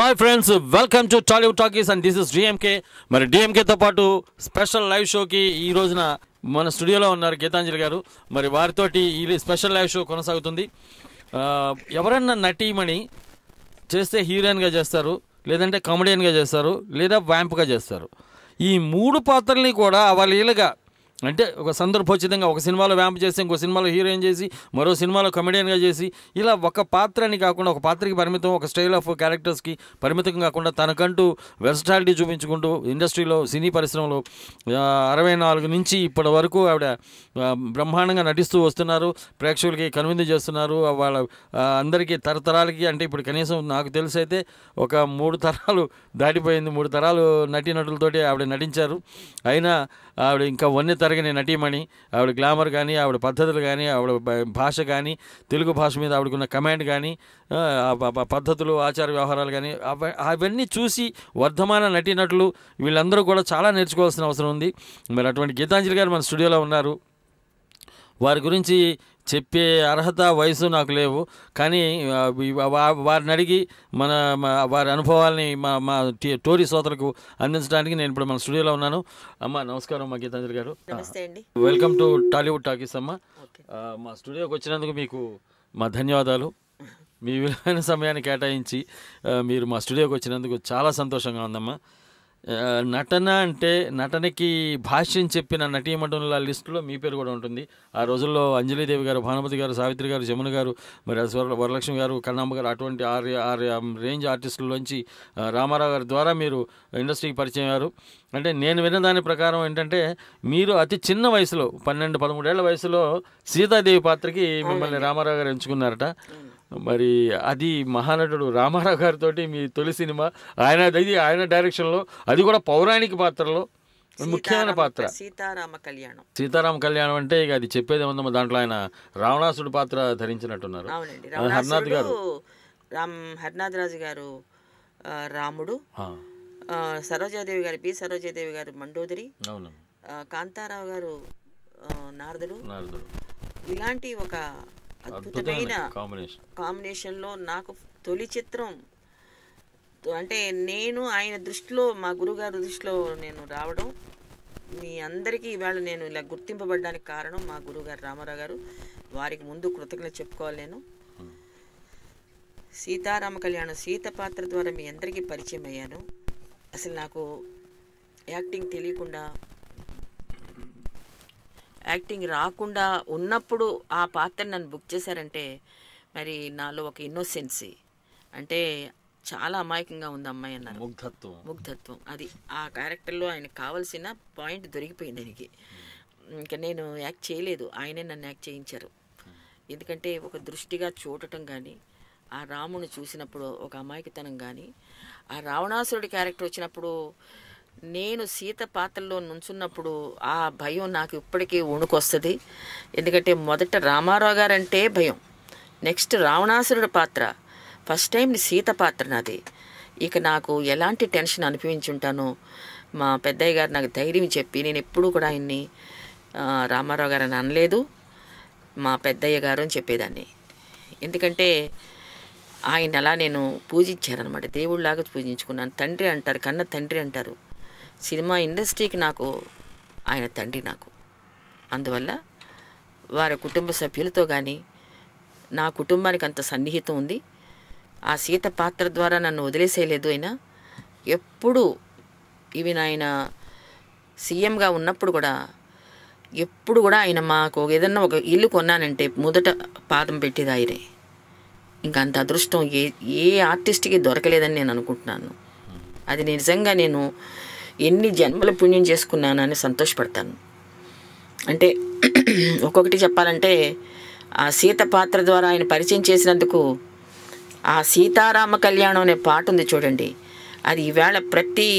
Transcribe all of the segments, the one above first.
Hi friends, welcome to Tollywood talkies and this is DMK. మరి డిఎంకేతో పాటు special live షోకి ఈ రోజున మన స్టూడియోలో ఉన్నారు గీతాంజలి గారు. మరి వారితోటి ఈ స్పెషల్ లైవ్ షో కొనసాగుతుంది. ఎవరన్నా నటీమణి చేస్తే హీరోయిన్గా చేస్తారు, లేదంటే కామెడియన్గా చేస్తారు, లేదా వ్యాంప్గా చేస్తారు. ఈ మూడు పాత్రల్ని కూడా అవలీలగా అంటే ఒక సందర్భోచితంగా ఒక సినిమాలో వ్యాంప్ చేసి, ఇంకో సినిమాలో హీరోయిన్ చేసి, మరో సినిమాలో కమెడియన్గా చేసి, ఇలా ఒక పాత్రని కాకుండా ఒక పాత్రకి పరిమితం, ఒక స్టైల్ ఆఫ్ క్యారెక్టర్స్కి పరిమితం కాకుండా తనకంటూ వెర్సటాలిటీ చూపించుకుంటూ ఇండస్ట్రీలో సినీ పరిశ్రమలో 64 నుంచి ఇప్పటి వరకు ఆవిడ బ్రహ్మాండంగా నటిస్తూ వస్తున్నారు. ప్రేక్షకులకి కనువిందు చేస్తున్నారు. వాళ్ళ అందరికీ తరతరాలకి, అంటే ఇప్పుడు కనీసం నాకు తెలిసి అయితే ఒక 3 తరాలు దాటిపోయింది. 3 తరాలు నటీనటులతోటి ఆవిడ నటించారు. అయినా ఆవిడ ఇంకా వన్నె తరగని నటీమణి. ఆవిడ గ్లామర్ కానీ, ఆవిడ పద్ధతులు కానీ, ఆవిడ భాష కానీ, తెలుగు భాష మీద ఆవిడకున్న కమాండ్ కానీ, పద్ధతులు, ఆచార వ్యవహారాలు కానీ, అవన్నీ చూసి వర్ధమాన నటీనటులు వీళ్ళందరూ కూడా చాలా నేర్చుకోవాల్సిన అవసరం ఉంది. మరి అటువంటి గీతాంజలి గారు మన స్టూడియోలో ఉన్నారు. వారి గురించి చెప్పే అర్హత, వయసు నాకు లేవు. కానీ వారిని అడిగి వారి అనుభవాల్ని మా టోరీ శ్రోతలకు అందించడానికి నేను ఇప్పుడు మన స్టూడియోలో ఉన్నాను. అమ్మ నమస్కారం. అమ్మ గీతాంజలి గారు, నమస్తే అండి. Welcome to Tollywood talkies. అమ్మ, మా స్టూడియోకి వచ్చినందుకు మీకు మా ధన్యవాదాలు. మీ విలువైన సమయాన్ని కేటాయించి మీరు మా స్టూడియోకి వచ్చినందుకు చాలా సంతోషంగా ఉందమ్మా. నటన అంటే నటనకి భాష్యం చెప్పిన నటీమణుల లిస్టులో మీ పేరు కూడా ఉంటుంది. ఆ రోజుల్లో అంజలీదేవి గారు, భానుమతి గారు, సావిత్రి గారు, జమున గారు, మరి వరలక్ష్మి గారు, కన్నమ్మ గారు, అటువంటి ఆరు రేంజ్ ఆర్టిస్టుల్లోంచి రామారావు గారి ద్వారా మీరు ఇండస్ట్రీకి పరిచయం అయ్యారు. అంటే నేను విన్న దాని ప్రకారం ఏంటంటే మీరు అతి చిన్న వయసులో 12-13 ఏళ్ల వయసులో సీతాదేవి పాత్రకి మిమ్మల్ని రామారావు గారు ఎంచుకున్నారట. మరి అది మహానటుడు రామారావు గారితో మీ తొలి సినిమా. ఆయన డైరెక్షన్లో, అది కూడా పౌరాణిక పాత్రలో ముఖ్యమైన పాత్ర సీతారామ కళ్యాణం. అంటే ఇక అది చెప్పేది ఏముందమ్మా, దాంట్లో ఆయన రావణాసుడు పాత్ర ధరించినట్టున్నారు. హర్నాథ్ గారు, హర్నాథ్ రాజు గారు రాముడు, సరోజాదేవి గారు, పి సరోజాదేవి గారు మండోదరి, అవును, కాంతారావు గారు నారదుడు. ఇలాంటి ఒక అద్భుతమైన కాంబినేషన్లో నాకు తొలి చిత్రం అంటే నేను ఆయన దృష్టిలో, మా గురుగారి దృష్టిలో నేను రావడం, మీ అందరికీ ఇవాళ నేను ఇలా గుర్తింపబడడానికి కారణం మా గురుగారు రామారావు గారు. వారికి ముందు కృతజ్ఞత చెప్పుకోవాలి. నేను సీతారామ కళ్యాణం సీత పాత్ర ద్వారా మీ అందరికీ పరిచయం అయ్యాను. అసలు నాకు యాక్టింగ్ తెలియకుండా, యాక్టింగ్ రాకుండా ఉన్నప్పుడు ఆ పాత్రని నన్ను బుక్ చేశారంటే మరి నాలో ఒక ఇన్నోసెన్సీ, అంటే చాలా అమాయకంగా ఉంది అమ్మాయి అన్నారు. ముగ్ధత్వం అది ఆ క్యారెక్టర్లో ఆయనకు కావాల్సిన పాయింట్ దొరికిపోయింది ఆయనకి. ఇంకా నేను యాక్ట్ చేయలేదు, ఆయనే నన్ను యాక్ట్ చేయించారు. ఎందుకంటే ఒక దృష్టిగా చూడటం కానీ, ఆ రాముని చూసినప్పుడు ఒక అమాయకతనం కానీ, ఆ రావణాసురుడి క్యారెక్టర్ వచ్చినప్పుడు నేను సీత పాత్రలో నుంచున్నప్పుడు ఆ భయం నాకు ఇప్పటికీ వణుకొస్తుంది. ఎందుకంటే మొదట రామారావు గారు అంటే భయం, నెక్స్ట్ రావణాసురుడి పాత్ర, ఫస్ట్ టైం సీత పాత్ర నాది. ఇక నాకు ఎలాంటి టెన్షన్ అనిపించుంటానో మా పెద్దయ్య గారు నాకు ధైర్యం చెప్పి, నేను ఎప్పుడూ కూడా ఆయన్ని రామారావు గారు అని అనలేదు, మా పెద్దయ్య గారు అని చెప్పేదాన్ని. ఎందుకంటే ఆయన అలా నేను పూజించారనమాట, దేవుళ్ళలాగా పూజించుకున్నాను. తండ్రి అంటారు, కన్న తండ్రి అంటారు. సినిమా ఇండస్ట్రీకి నాకు ఆయన తండ్రి నాకు. అందువల్ల వారి కుటుంబ సభ్యులతో కానీ నా కుటుంబానికి అంత సన్నిహితం ఉంది. ఆ సీత పాత్ర ద్వారా నన్ను వదిలేసేయలేదు. అయినా ఎప్పుడు ఈవెన్ ఆయన సీఎంగా ఉన్నప్పుడు కూడా ఎప్పుడు కూడా ఆయన మాకు ఏదన్నా ఒక ఇల్లు కొన్నానంటే మొదట పాదం పెట్టేది ఆయనే. ఇంకా అంత అదృష్టం ఏ ఆర్టిస్ట్కి దొరకలేదని నేను అనుకుంటున్నాను. అది నిజంగా నేను ఎన్ని జన్మల పుణ్యం చేసుకున్నానని సంతోషపడతాను. అంటే ఒక్కొక్కటి చెప్పాలంటే ఆ సీత పాత్ర ద్వారా ఆయన పరిచయం చేసినందుకు ఆ సీతారామ కళ్యాణం అనే పాట ఉంది చూడండి, అది ఈవేళ ప్రతి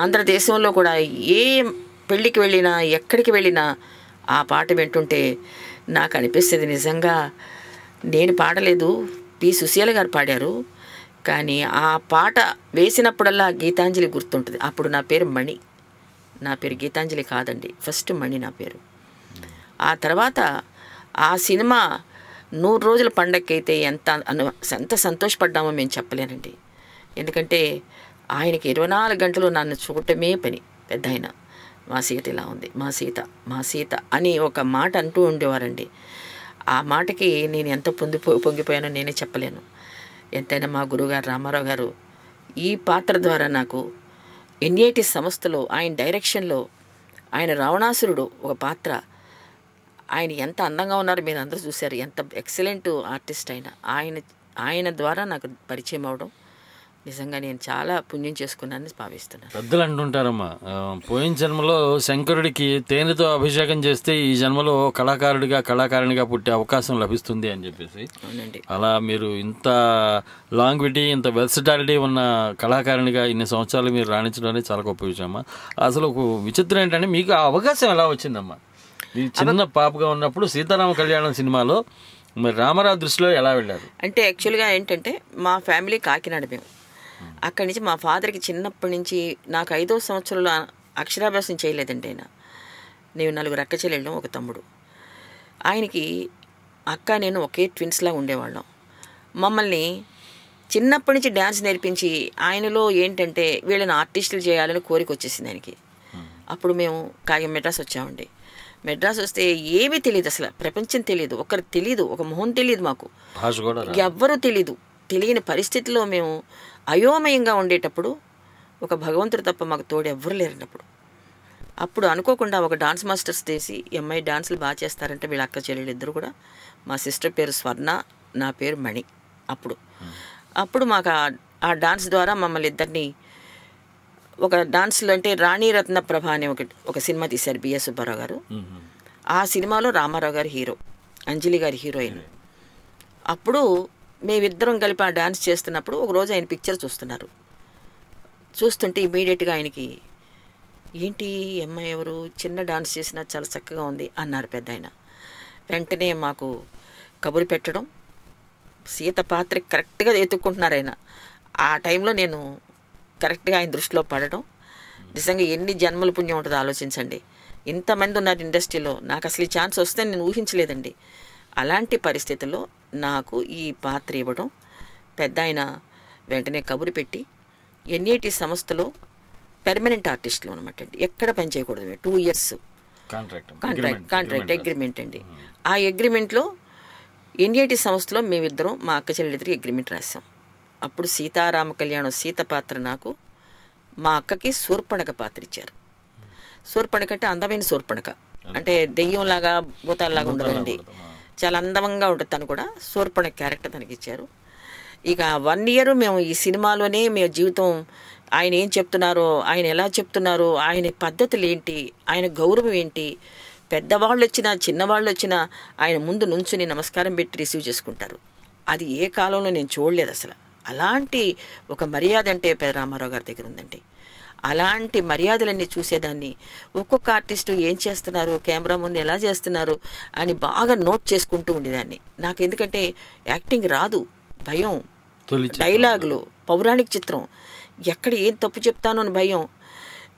ఆంధ్రదేశంలో కూడా ఏ పెళ్ళికి వెళ్ళినా, ఎక్కడికి వెళ్ళినా ఆ పాట వింటుంటే నాకు అనిపిస్తుంది నిజంగా నేను పాడలేదు, పి సుశీల గారు పాడారు. కానీ ఆ పాట వేసినప్పుడల్లా గీతాంజలి గుర్తుంటుంది. అప్పుడు నా పేరు మణి, నా పేరు గీతాంజలి కాదండి, ఫస్ట్ మణి నా పేరు. ఆ తర్వాత ఆ సినిమా 100 రోజుల పండగకి అయితే ఎంత సంతోషపడ్డామో మేము చెప్పలేనండి. ఎందుకంటే ఆయనకి 24 గంటలు నన్ను చూడటమే పని. పెద్ద ఆయన, మా సీత ఇలా ఉంది, మా సీత, మా సీత అని ఒక మాట అంటూ ఉండేవారండి. ఆ మాటకి నేను ఎంత పొంగిపోయానో నేనే చెప్పలేను. ఎంతైనా మా గురువుగారు రామారావు గారు ఈ పాత్ర ద్వారా నాకు ఎన్ఐటి సంస్థలో ఆయన డైరెక్షన్లో ఆయన రావణాసురుడు ఒక పాత్ర, ఆయన ఎంత అందంగా ఉన్నారో మీరు అందరూ చూశారు. ఎంత ఎక్సలెంట్ ఆర్టిస్ట్ ఆయన ద్వారా నాకు పరిచయం అవడం నిజంగా నేను చాలా పుణ్యం చేసుకున్నానని భావిస్తున్నాను. పెద్దలు అంటుంటారమ్మా, పోయిన జన్మలో శంకరుడికి తేనెతో అభిషేకం చేస్తే ఈ జన్మలో కళాకారునిగా పుట్టే అవకాశం లభిస్తుంది అని చెప్పేసి. అవునండి. అలా మీరు ఇంత లాంగ్విటీ, ఇంత వెర్సటాలిటీ ఉన్న కళాకారునిగా ఇన్ని సంవత్సరాలు మీరు రాణించడం అనేది చాలా గొప్ప విషయం అమ్మా. అసలు ఒక విచిత్రం ఏంటంటే మీకు ఆ అవకాశం ఎలా వచ్చిందమ్మా? మీ చిన్న పాపగా ఉన్నప్పుడు సీతారామ కళ్యాణం సినిమాలో మరి రామారావు దృష్టిలో ఎలా వెళ్ళారు? అంటే యాక్చువల్గా ఏంటంటే మా ఫ్యామిలీ కాకినాడ, మేము అక్కడి నుంచి మా ఫాదర్కి చిన్నప్పటి నుంచి నాకు 5వ సంవత్సరంలో అక్షరాభ్యాసం చేయలేదండి ఆయన. నేను 4 అక్క చెల్లెళ్ళం, ఒక తమ్ముడు. ఆయనకి అక్క నేను ఒకే ట్విన్స్లా ఉండేవాళ్ళం. మమ్మల్ని చిన్నప్పటి నుంచి డ్యాన్స్ నేర్పించి ఆయనలో ఏంటంటే వీళ్ళని ఆర్టిస్టులు చేయాలని కోరిక వచ్చేసింది ఆయనకి. అప్పుడు మేము మెడ్రాస్ వచ్చామండి. మెడ్రాస్ వస్తే ఏమీ తెలియదు, అసలు ప్రపంచం తెలియదు, ఒకరు తెలియదు, ఒక మొహం తెలియదు, మాకు ఎవ్వరూ తెలీదు. తెలియని పరిస్థితిలో మేము అయోమయంగా ఉండేటప్పుడు ఒక భగవంతుడు తప్ప మాకు తోడు ఎవ్వరు లేరన్నప్పుడు అప్పుడు అనుకోకుండా ఒక డాన్స్ మాస్టర్స్ తీసి అమ్మాయి డాన్సులు బాగా చేస్తారంటే వీళ్ళ అక్క చెల్లెలు ఇద్దరు కూడా, మా సిస్టర్ పేరు స్వర్ణ, నా పేరు మణి. అప్పుడు మాకు ఆ డాన్స్ ద్వారా మమ్మల్ని ఇద్దరిని ఒక డాన్స్లో అంటే రాణీరత్న ప్రభ అనే ఒక సినిమా తీశారు బిఎస్ సుబ్బారావు గారు. ఆ సినిమాలో రామారావు గారు హీరో, అంజలి గారి హీరోయిన్. అప్పుడు మేమిద్దరం కలిపి ఆ డాన్స్ చేస్తున్నప్పుడు ఒకరోజు ఆయన పిక్చర్ చూస్తుంటే ఇమీడియట్గా ఆయనకి ఏంటి అమ్మాయి ఎవరు, చిన్న డాన్స్ చేసినా చాలా చక్కగా ఉంది అన్నారు పెద్ద ఆయన. వెంటనే మాకు కబురు పెట్టడం, సీత పాత్ర కరెక్ట్గా ఎత్తుక్కుంటున్నారు ఆయన. ఆ టైంలో నేను కరెక్ట్గా ఆయన దృష్టిలో పడడం నిజంగా ఎన్ని జన్మల పుణ్యం ఉంటుందో ఆలోచించండి. ఇంతమంది ఉన్నారు ఇండస్ట్రీలో, నాకు అసలు ఈ ఛాన్స్ వస్తే నేను ఊహించలేదండి. అలాంటి పరిస్థితుల్లో నాకు ఈ పాత్ర ఇవ్వడం పెద్ద ఆయన వెంటనే కబురు పెట్టి ఎన్ఐటి సంస్థలో పెర్మనెంట్ ఆర్టిస్టులు అనమాట అండి, ఎక్కడ పని చేయకూడదు, 2 years కాంట్రాక్ట్ అగ్రిమెంట్ అండి. ఆ అగ్రిమెంట్లో ఎన్ఐటి సంస్థలో మేమిద్దరం మా అక్క చెల్లెలిద్దరికి అగ్రిమెంట్ రాసాం. అప్పుడు సీతారామ కళ్యాణం సీత పాత్ర నాకు, మా అక్కకి శూర్పణఖ పాత్ర ఇచ్చారు. శూర్పణఖ అంటే అందమైన శూర్పణఖ, అంటే దెయ్యంలాగా భూతాల్లాగా ఉండదండి, చాలా అందంగా ఉంటుంది. తను కూడా శూర్పణఖ క్యారెక్టర్ తనకి ఇచ్చారు. ఇక 1 year మేము ఈ సినిమాలోనే మేము జీవితం, ఆయన ఏం చెప్తున్నారో, ఆయన ఎలా చెప్తున్నారో, ఆయన పద్ధతులు ఏంటి, ఆయన గౌరవం ఏంటి, పెద్దవాళ్ళు వచ్చినా చిన్నవాళ్ళు వచ్చినా ఆయన ముందు నుంచుని నమస్కారం పెట్టి రిసీవ్ చేసుకుంటారు. అది ఏ కాలంలో నేను చూడలేదు అసలు. అలాంటి ఒక మర్యాద అంటే రామారావు గారి దగ్గర ఉందండి. అలాంటి మర్యాదలన్నీ చూసేదాన్ని. ఒక్కొక్క ఆర్టిస్టు ఏం చేస్తున్నారు, కెమెరా ముందు ఎలా చేస్తున్నారు అని బాగా నోట్ చేసుకుంటూ ఉండేదాన్ని. నాకు ఎందుకంటే యాక్టింగ్ రాదు, భయం, డైలాగులు, పౌరాణిక చిత్రం, ఎక్కడ ఏం తప్పు చెప్తానో అని భయం,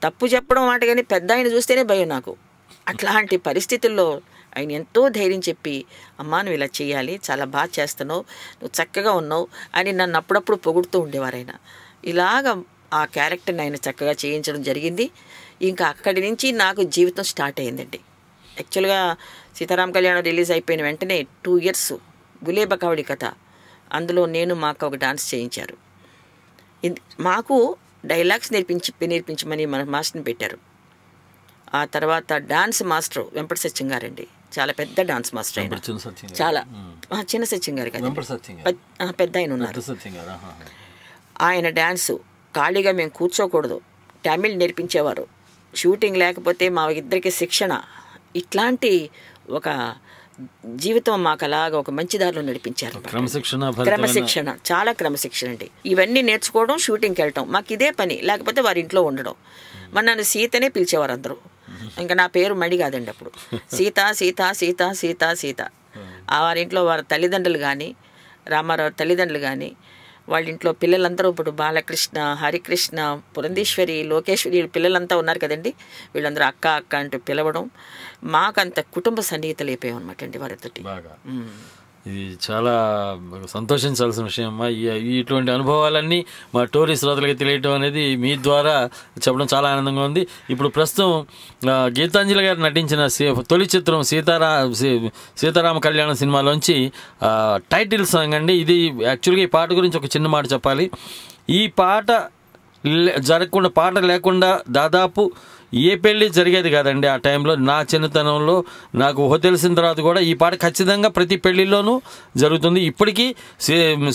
తప్పు చెప్పడం మాట కానీ పెద్ద ఆయన చూస్తేనే భయం నాకు. అట్లాంటి పరిస్థితుల్లో ఆయన ఎంతో ధైర్యం చెప్పి, అమ్మా నువ్వు ఇలా చేయాలి, చాలా బాగా చేస్తున్నావు, నువ్వు చక్కగా ఉన్నావు అని నన్ను అప్పుడప్పుడు పొగుడుతూ ఉండేవారు ఆయన. ఇలాగ ఆ క్యారెక్టర్ని ఆయన చక్కగా చేయించడం జరిగింది. ఇంకా అక్కడి నుంచి నాకు జీవితం స్టార్ట్ అయ్యిందండి. యాక్చువల్గా సీతారామ కళ్యాణం రిలీజ్ అయిపోయిన వెంటనే 2 years గులేబకావడి కథ, అందులో నేను మా అక్క ఒక డాన్స్ చేయించారు. మాకు డైలాగ్స్ నేర్పించమని మన మాస్టర్ని పెట్టారు. ఆ తర్వాత డాన్స్ మాస్టర్ వెంపటి సత్యం గారండి, చాలా పెద్ద డాన్స్ మాస్టర్ ఆయన, చాలా చిన్న సత్యం గారు కదా, పెద్ద ఆయన ఉన్నారు. ఆయన డ్యాన్సు ఖాళీగా మేము కూర్చోకూడదు, తమిళ్ నేర్పించేవారు, షూటింగ్ లేకపోతే మా ఇద్దరికి శిక్షణ, ఇట్లాంటి ఒక జీవితం మాకు అలాగా ఒక మంచి దారిలో నడిపించారు. క్రమశిక్షణ, చాలా క్రమశిక్షణ అండి. ఇవన్నీ నేర్చుకోవడం, షూటింగ్కి వెళ్ళటం, మాకు ఇదే పని, లేకపోతే వారి ఇంట్లో ఉండడం. మరి నన్ను సీతనే పిలిచేవారు అందరూ, ఇంకా నా పేరు మణి కాదండి అప్పుడు, సీత సీత సీత సీత సీత. వారింట్లో వారి తల్లిదండ్రులు కానీ, రామారావు తల్లిదండ్రులు కానీ, వాళ్ళ ఇంట్లో పిల్లలందరూ ఇప్పుడు బాలకృష్ణ, హరికృష్ణ, పురంధేశ్వరి, లోకేశ్వరి పిల్లలంతా ఉన్నారు కదండి, వీళ్ళందరూ అక్క అక్క అంటూ పిలవడం, మాకంత కుటుంబ సన్నిహితలు అయిపోయాం అనమాట అండి వారితోటి. ఇది చాలా సంతోషించాల్సిన విషయం అమ్మా. ఇటువంటి అనుభవాలన్నీ మా టోరీ శ్రోతలకి తెలియటం అనేది మీ ద్వారా చెప్పడం చాలా ఆనందంగా ఉంది. ఇప్పుడు ప్రస్తుతం గీతాంజలి గారు నటించిన తొలి చిత్రం సీతారామ కళ్యాణం సినిమాలోంచి టైటిల్ సాంగ్ అండి. ఇది యాక్చువల్గా ఈ పాట గురించి ఒక చిన్న మాట చెప్పాలి. ఈ పాట పాట లేకుండా దాదాపు ఏ పెళ్ళి జరిగేది కాదండి ఆ టైంలో. నా చిన్నతనంలో నాకు ఊహ తెలిసిన తర్వాత కూడా ఈ పాట ఖచ్చితంగా ప్రతి పెళ్లిలోనూ జరుగుతుంది. ఇప్పటికీ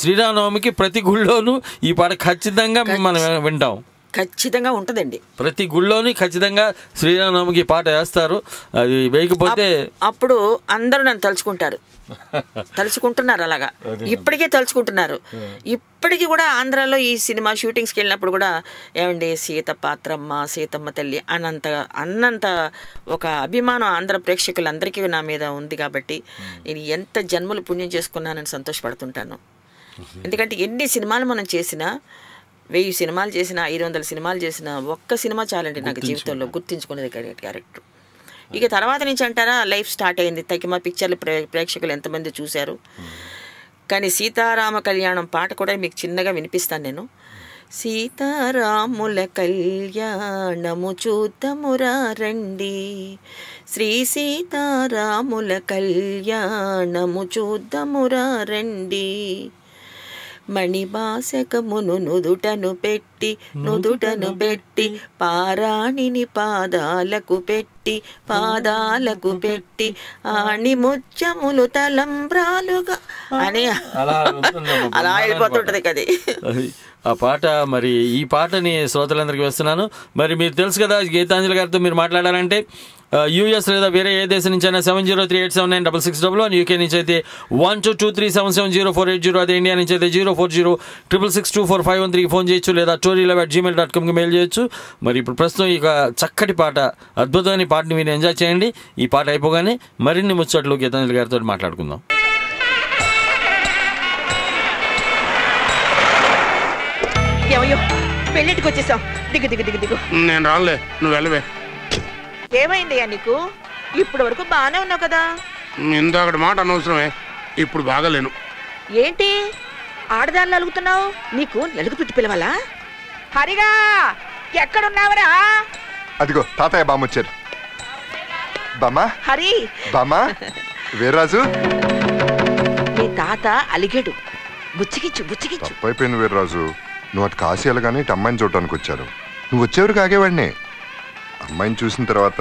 శ్రీరామనవమికి ప్రతి గుళ్ళోనూ ఈ పాట ఖచ్చితంగా మనం వింటాం. ఖచ్చితంగా ఉంటుందండి. ప్రతి గుళ్ళోని ఖచ్చితంగా శ్రీరామనవమికి పాట వేస్తారు. అది వేయకపోతే అప్పుడు అందరూ నన్ను తలుచుకుంటున్నారు. అలాగా ఇప్పటికే తలుచుకుంటున్నారు. ఇప్పటికీ కూడా ఆంధ్రాలో ఈ సినిమా షూటింగ్స్కి వెళ్ళినప్పుడు కూడా ఏమండి సీత పాత్రమ్మ, సీతమ్మ తల్లి అన్నంత ఒక అభిమానం ఆంధ్ర ప్రేక్షకులందరికీ నా మీద ఉంది. కాబట్టి నేను ఎంత జన్మలు పుణ్యం చేసుకున్నానని సంతోషపడుతుంటాను. ఎందుకంటే ఎన్ని సినిమాలు మనం చేసినా, 1000 సినిమాలు చేసినా, 500 సినిమాలు చేసినా, ఒక్క సినిమా చాలండి నాకు జీవితంలో గుర్తించుకునేది క్యారెక్టర్. ఇక తర్వాత నుంచి అంటారా లైఫ్ స్టార్ట్ అయింది. తగిమ పిక్చర్లు ప్రేక్షకులు ఎంతమంది చూశారు. కానీ సీతారామ కళ్యాణం పాట కూడా మీకు చిన్నగా వినిపిస్తాను నేను. సీతారాముల కళ్యాణము చూద్దామురా రండి, శ్రీ సీతారాముల కళ్యాణము చూద్దామురా రండి, మణిబాసకమును నుదుటను పెట్టి పారాణిని పాదాలకు పెట్టి ఆణి ముత్యములు తలంబ్రాలుగా అని అలా వెళ్ళిపోతుంటది కదా ఆ పాట. మరి ఈ పాటని శ్రోతలందరికీ వేస్తున్నాను. మరి మీరు తెలుసు కదా గీతాంజలి గారితో మీరు మాట్లాడాలంటే యూఎస్ లేదా వేరే ఏ దేశం నుంచి అయినా 7038796611, యూకే నుంచి అయితే 1223770480, అదే ఇండియా నుంచి అయితే 0406662451 ఫోన్ చేయొచ్చు, లేదా tory@gmail.com మెయిల్ చేయొచ్చు. మరి ఇప్పుడు ప్రస్తుతం ఇక చక్కటి పాట, అద్భుతమైన పాటని మీరు ఎంజాయ్ చేయండి. ఈ పాట అయిపోగానే మరిన్ని ముచ్చట్లు గీతాంజలి గారితో మాట్లాడుకుందాం. పెళ్ళిటికి వచ్చేసాం. దిగు. నేను రానులే, నువ్వు వెళ్ళవే. ఏమైందయ్యా నీకు? ఇప్పుడు వరకు బాగానే ఉన్నావు కదా. ఇందాకటి మాట అనవసరమే, ఇప్పుడు బాగాలేను. ఏంటి ఆడదాన్ని అలుగుతున్నావు? నీకు నలుగు పెట్టి పిలవాలా? హరిగా ఎక్కడున్నావరా? అదిగో తాతయ్య బామ్మ వచ్చారు. బామ్మ, హరి, బామ్మ, వీర్రాజు. నీ తాత అలిగాడు, బుచ్చికిచ్చు. తప్పైపోయింది వీర్రాజు. నువ్వు అటు కాశీ వెళ్ళగానే ఇటు అమ్మాయిని చూడటానికి వచ్చారు. నువ్వు వచ్చేవరకు ఆగేవాడిని. అమ్మాయిని చూసిన తర్వాత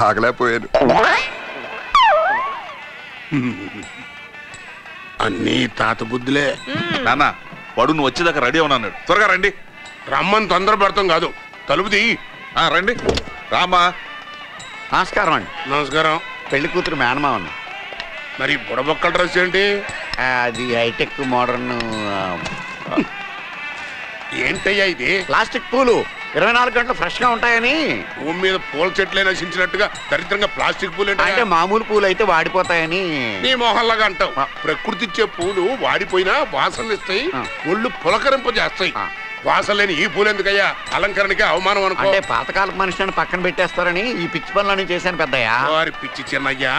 ఆగలేకపోయాను. అన్నీ తాత బుద్ధులే. నాన్న వాడు నువ్వు వచ్చేదాకా రెడీ ఉన్నాడు. త్వరగా రండి. రమ్మని తొందర పెడతాం కాదు, తలుపు తీ. రండి. రామా. నమస్కారం అండి. నమస్కారం. పెళ్లి కూతురు మేనమావని. మరి బుడబొక్కల డ్రెస్ ఏంటి? అది హైటెక్ మోడర్న్. ఏంటయ్యా ఇది? ప్లాస్టిక్ పూలు 24 గంటలు ఫ్రెష్ గా ఉంటాయని. భూమి మీద పూల చెట్లే నశించినట్టుగా దరిద్రంగా ప్లాస్టిక్ పూలు అంటే మామూలు పూలు అయితే వాడిపోతాయని. నీ మొహల్లాగా అంటావు. ప్రకృతి ఇచ్చే పూలు వాడిపోయినా వాసనలు ఇస్తాయి, ఒళ్ళు పులకరింపజేస్తాయి. వాసన లేని ఈ పూలు ఎందుకయ్యా? అలంకరణకి అవమానం అనుకో. అంటే పాతకాలపు మనిషిని పక్కన పెట్టేస్తారని ఈ పిచ్చి పనులని చేశాను పెద్దయ్యా. వారి పిచ్చి చిన్నయ్యా,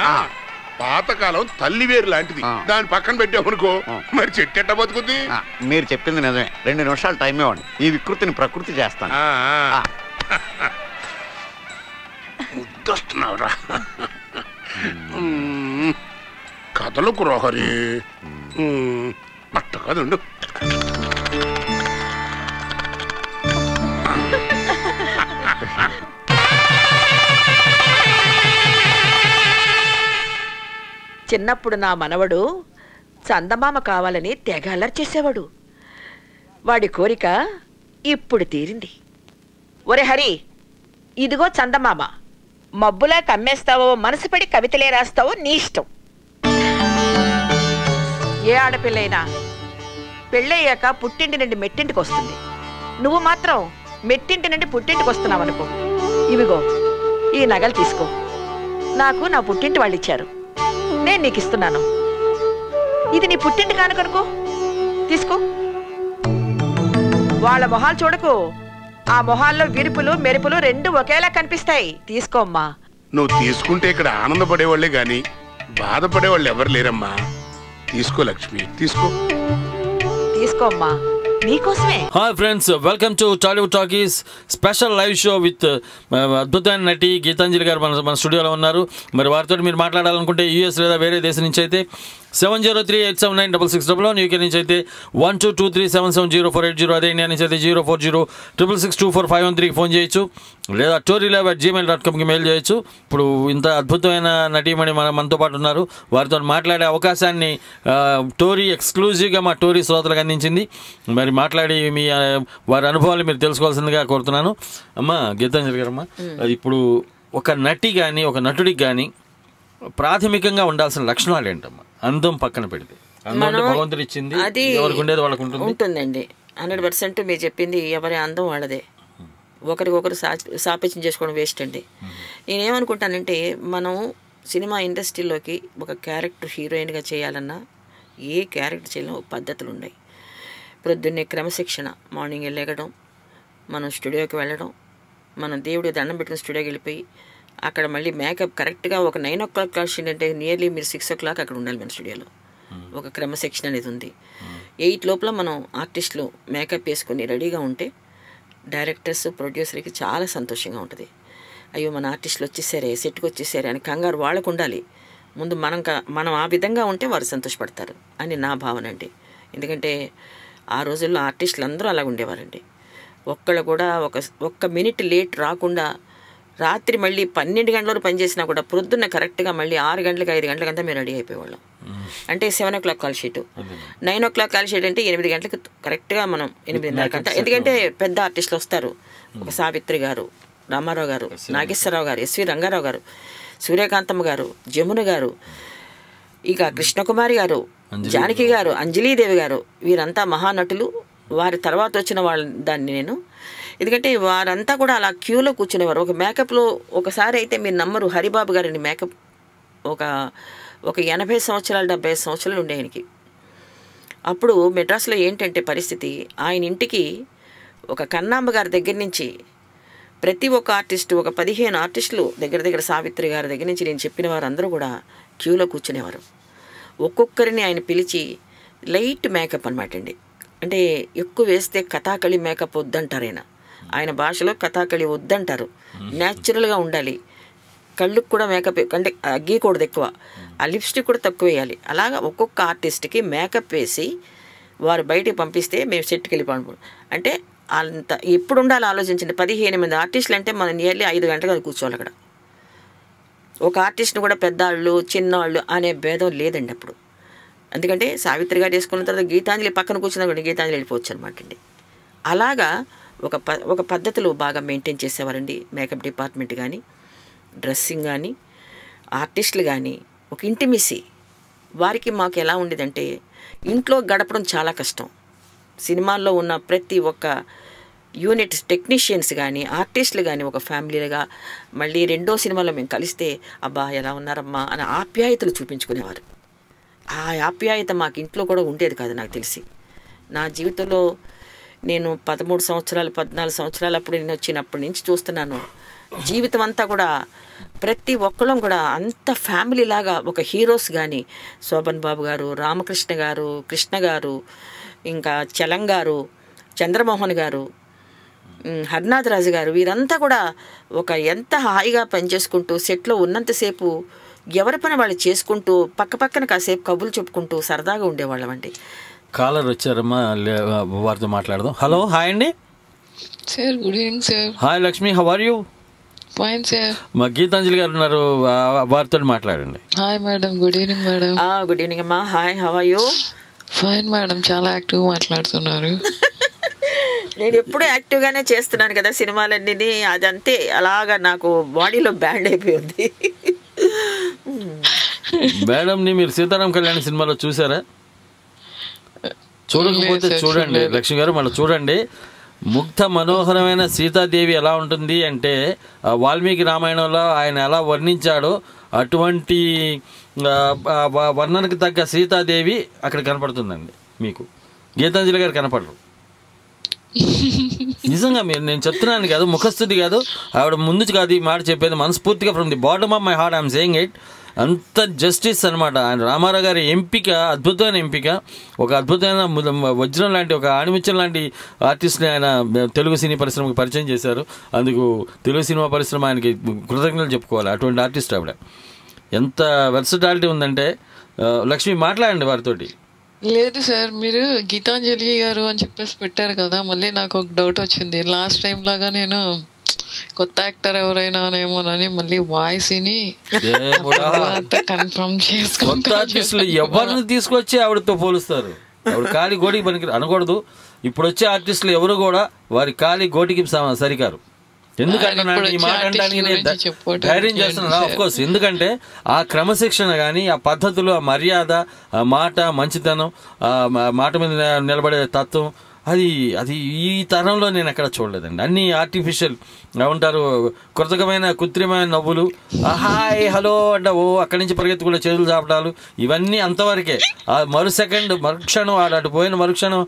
పాతకాలం తల్లివేరు లాంటిది, దాని పక్కన పెట్టామనుకో మరి చెట్టెట్ట బతుకుద్ది. మీరు చెప్పింది నిజమే. 2 నిమిషాలు టైం ఇవ్వండి, ఈ వికృతిని ప్రకృతి చేస్తాను. ముద్దొస్తున్నావురా. కథలకు రోహరి అట్ట కదండు. చిన్నప్పుడు నా మనవడు చందమామ కావాలని తెగ అల్లరి చేసేవాడు. వాడి కోరిక ఇప్పుడు తీరింది. ఒరే హరి, ఇదిగో చందమామ, మబ్బులా కమ్మేస్తావో మనసు పడి కవితలే రాస్తావో నీ ఇష్టం. ఏ ఆడపిల్లైనా పెళ్ళయ్యాక పుట్టింటి నుండి మెట్టింటికి వస్తుంది. నువ్వు మాత్రం మెట్టింటి నుండి పుట్టింటికి వస్తున్నావు అనుకో. ఇవిగో ఈ నగలు తీసుకో. నాకు నా పుట్టింటి వాళ్ళు ఇచ్చారు, నేను నీకు ఇస్తున్నాను. ఇది నీ పుట్టింటి కానుకనుకో, తీసుకో. వాళ్ళ మొహాలు చూడకు, ఆ మొహాల్లో విరుపులు మెరుపులు 2 ఒకేలా కనిపిస్తాయి. తీసుకోమ్మా. నువ్వు తీసుకుంటే ఇక్కడ ఆనందపడేవాళ్లే గాని బాధపడేవాళ్ళు ఎవరు లేరమ్మా. తీసుకో లక్ష్మి, తీసుకో. తీసుకోమ్మా, నీకోసమే. Hi friends, welcome to Tollywood talkies special live show with అద్భుతమైన నటి గీతాంజలి గారు మన స్టూడియోలో ఉన్నారు. మరి వారితో మీరు మాట్లాడాలనుకుంటే యూఎస్ లేదా వేరే దేశం నుంచి అయితే 7038796666, యూకే నుంచి అయితే 1223770480, అదే ఇండియా నుంచి అయితే 0406662451 ఫోన్ చేయొచ్చు, లేదా torylive@gmail.comకి మెయిల్ చేయొచ్చు. ఇప్పుడు ఇంత అద్భుతమైన నటీమణి మనతో పాటు ఉన్నారు. వారితో మాట్లాడే అవకాశాన్ని టోరీ ఎక్స్క్లూజివ్గా మా టోరీ శ్రోతలకు అందించింది. మరి మాట్లాడి మీ వారి అనుభవాలు మీరు తెలుసుకోవాల్సిందిగా కోరుతున్నాను. అమ్మ గీతాంజలి గారమ్మ, ఇప్పుడు ఒక నటి కానీ ఒక నటుడికి కానీ ప్రాథమికంగా ఉండాల్సిన లక్షణాలు ఏంటమ్మా? అందం పక్కన పెడితే, భగవంతుడు ఇచ్చింది, ఎవరికి ఉండేది వాళ్ళకు ఉంటుందండి. 100% మీరు చెప్పింది, ఎవరి అందం వాళ్ళదే. ఒకరికొకరు సాపేక్షం చేసుకోవడం వేస్ట్ అండి. నేనేమనుకుంటానంటే, మనం సినిమా ఇండస్ట్రీలోకి ఒక క్యారెక్టర్ హీరోయిన్గా చేయాలన్నా ఏ క్యారెక్టర్ చేయాలన్నా పద్ధతులు ఉన్నాయి. ప్రొద్దున్నే క్రమశిక్షణ, మార్నింగ్ వెళ్ళగడం, మనం స్టూడియోకి వెళ్ళడం, మనం దేవుడి దండం పెట్టుకుని స్టూడియోకి వెళ్ళిపోయి అక్కడ మళ్ళీ మేకప్ కరెక్ట్గా ఒక 9 o'clock క్లాస్ అంటే నియర్లీ మీరు 6 o'clock అక్కడ ఉండాలి మన స్టూడియోలో. ఒక క్రమశిక్షణ అనేది ఉంది. 8 లోపల మనం ఆర్టిస్టులు మేకప్ వేసుకొని రెడీగా ఉంటే డైరెక్టర్స్, ప్రొడ్యూసర్కి చాలా సంతోషంగా ఉంటుంది. అయ్యో మన ఆర్టిస్టులు వచ్చేసారే, సెట్కి వచ్చేసారే అని కంగారు వాళ్ళకు ఉండాలి. ముందు మనం ఆ విధంగా ఉంటే వారు సంతోషపడతారు అని నా భావన అండి. ఎందుకంటే ఆ రోజుల్లో ఆర్టిస్టులు అందరూ అలా ఉండేవారండి. ఒక్కళ్ళు కూడా ఒక్క మినిట్ లేట్ రాకుండా రాత్రి మళ్ళీ 12 గంటల వరకు పనిచేసినా కూడా ప్రొద్దున్న కరెక్ట్గా మళ్ళీ 6 గంటలకు 5 గంటలకంతా మేము రెడీ అయిపోయేవాళ్ళం. అంటే 7 o'clock call sheet, 9 o'clock call sheet అంటే 8 గంటలకు కరెక్ట్గా మనం 8:30 గంట. ఎందుకంటే పెద్ద ఆర్టిస్టులు వస్తారు. ఒక సావిత్రి గారు, రామారావు గారు, నాగేశ్వరరావు గారు, ఎస్వి రంగారావు గారు, సూర్యకాంతమ్మ గారు, జమున గారు, ఇక కృష్ణకుమారి గారు, జానకి గారు, అంజలీదేవి గారు, వీరంతా మహానటులు. వారి తర్వాత వచ్చిన దాన్ని నేను, ఎందుకంటే వారంతా కూడా అలా క్యూలో కూర్చునేవారు. ఒక మేకప్లో ఒకసారి అయితే మీరు నమ్మరు, హరిబాబు గారిని మేకప్ ఒక 80 సంవత్సరాలు 70 సంవత్సరాలు ఉండే ఆయనకి. అప్పుడు మెడ్రాస్లో ఏంటంటే పరిస్థితి, ఆయన ఇంటికి ఒక కన్నాంబ గారి దగ్గర నుంచి ప్రతి ఒక్క ఆర్టిస్టు, ఒక 15 ఆర్టిస్టులు దగ్గర సావిత్రి గారి దగ్గర నుంచి నేను చెప్పిన వారు అందరూ కూడా క్యూలో కూర్చునేవారు. ఒక్కొక్కరిని ఆయన పిలిచి లైట్ మేకప్ అనమాట అండి. అంటే ఎక్కువ వేస్తే కథాకళి మేకప్ వద్దంటారు. ఆయన భాషలో కథాకళి వద్దంటారు. న్యాచురల్గా ఉండాలి. కళ్ళుకు కూడా మేకప్ అంటే గీయకూడదు ఎక్కువ, ఆ లిప్స్టిక్ కూడా తక్కువ వేయాలి. అలాగా ఒక్కొక్క ఆర్టిస్ట్కి మేకప్ వేసి వారు బయటికి పంపిస్తే మేము సెట్కి వెళ్ళిపోవడం. అంటే అంత ఎప్పుడు ఉండాలో ఆలోచించండి. 15 మంది ఆర్టిస్టులు అంటే మనం నియర్లీ 5 గంటలు కూర్చోవాలి అక్కడ. ఒక ఆర్టిస్ట్ని కూడా పెద్దవాళ్ళు చిన్నవాళ్ళు అనే భేదం లేదండి అప్పుడు. ఎందుకంటే సావిత్రి గారు వేసుకున్న తర్వాత గీతాంజలి పక్కన కూర్చున్నా కూడా గీతాంజలి వెళ్ళిపోవచ్చు అనమాట అండి. అలాగా ఒక పద్ధతులు బాగా మెయింటైన్ చేసేవారండి. మేకప్ డిపార్ట్మెంట్ కానీ, డ్రెస్సింగ్ కానీ, ఆర్టిస్టులు కానీ, ఒక ఇంటిమిసీ వారికి మాకు ఎలా ఉండేదంటే, ఇంట్లో గడపడం చాలా కష్టం. సినిమాల్లో ఉన్న ప్రతి ఒక్క యూనిట్ టెక్నీషియన్స్ కానీ, ఆర్టిస్టులు కానీ ఒక ఫ్యామిలీగా మళ్ళీ 2వ సినిమాలో మేము కలిస్తే అబ్బా ఎలా ఉన్నారమ్మా అని ఆప్యాయతలు చూపించుకునేవారు. ఆ ఆప్యాయత మాకు ఇంట్లో కూడా ఉండేది కాదు నాకు తెలిసి. నా జీవితంలో నేను 13 సంవత్సరాలు 14 సంవత్సరాలు అప్పుడు నేను వచ్చినప్పటి నుంచి చూస్తున్నాను. జీవితం అంతా కూడా ప్రతి ఒక్కళ్ళం కూడా అంత ఫ్యామిలీ లాగా ఒక హీరోస్ కానీ, శోభన్ బాబు గారు, రామకృష్ణ గారు, కృష్ణ గారు, ఇంకా చలం గారు, చంద్రమోహన్ గారు, హర్నాథ్ రాజు గారు, వీరంతా కూడా ఎంత హాయిగా పనిచేసుకుంటూ సెట్లో ఉన్నంతసేపు ఎవరి పని వాళ్ళు చేసుకుంటూ పక్కన కాసేపు కబుర్లు చెప్పుకుంటూ సరదాగా ఉండేవాళ్ళం అండి. కాలర్ వచ్చారమ్మా, వారితో మాట్లాడదాం. హలో, హాయ్ అండి. Sir, good evening sir. Hi Lakshmi, how are you? Fine sir. మా గీతాంజలి గారు ఉన్నారు, వారితో మాట్లాడండి. Hi madam, good evening madam. Good evening అమ్మా. Hi, how are you? Fine madam, చాలా యాక్టివ్ మాట్లాడుతున్నారు. నేను ఎప్పుడూ యాక్టివ్గానే చేస్తున్నాను కదా సినిమాలన్నీ. అదంతే అలాగా నాకు బాడీలో బ్యాండ్ అయిపోయింది. మేడంని మీరు సీతారాం కళ్యాణ్ సినిమాలో చూసారా? చూడకపోతే చూడండి లక్ష్మి గారు, మళ్ళీ చూడండి. ముగ్ధ మనోహరమైన సీతాదేవి ఎలా ఉంటుంది అంటే, వాల్మీకి రామాయణంలో ఆయన ఎలా వర్ణించాడో అటువంటి వర్ణనకు తగ్గ సీతాదేవి అక్కడ కనపడుతుందండి. మీకు గీతాంజలి గారు కనపడరు. నిజంగా నేను చెప్తున్నాను కాదు, ముఖస్థుతి కాదు, ఆవిడ ముందు కాదు ఈ మాట చెప్పేది, మనస్ఫూర్తిగా from the bottom of my heart I'm saying it. అంత జస్టిస్ అనమాట. ఆయన రామారావు గారి ఎంపిక అద్భుతమైన ఎంపిక. ఒక అద్భుతమైన వజ్రం లాంటి ఒక ఆణిముత్యం లాంటి ఆర్టిస్ట్ని ఆయన తెలుగు సినీ పరిశ్రమకు పరిచయం చేశారు. అందుకు తెలుగు సినిమా పరిశ్రమ ఆయనకి కృతజ్ఞతలు చెప్పుకోవాలి. అటువంటి ఆర్టిస్ట్ ఆవిడ. ఎంత వెర్సటాలిటీ ఉందంటే. లక్ష్మి మాట్లాడండి వారితోటి. లేదు సార్, మీరు గీతాంజలి గారు అని చెప్పేసి పెట్టారు కదా, మళ్ళీ నాకు ఒక డౌట్ వచ్చింది. లాస్ట్ టైం లాగా నేను కొత్త యాక్టర్ ఎవరైనానేమోనని మళ్ళీ వాయిస్ ని కన్ఫర్మ్ చేసుకుంటా. కొత్త ఆర్టిస్టులు ఎవరిని తీసుకొచ్చి ఆవిడతో పోలుస్తారు? ఆవిడ కాలి గోటికి పనికి అనకూడదు. ఇప్పుడు వచ్చే ఆర్టిస్టులు ఎవరు కూడా వారి కాలి గోటికి సరికారు. ఎందుకంటే ఈ మాట అంటే ధైర్యం చేస్తున్నాను ఆఫ్కోర్స్. ఎందుకంటే ఆ క్రమశిక్షణ కానీ, ఆ పద్ధతులు, ఆ మర్యాద, ఆ మాట, మంచితనం, ఆ మాట మీద నిలబడే తత్వం, అది అది ఈ తరంలో నేను ఎక్కడ చూడలేదండి. అన్ని ఆర్టిఫిషియల్ ఏమంటారు, కృత్రిమైన నవ్వులు, హాయ్ హలో అంటే ఓ అక్కడి నుంచి పరిగెత్తుకునే చేతులు చాపడాలు, ఇవన్నీ అంతవరకే. ఆ మరుక్షణం అటు పోయిన మరుక్షణం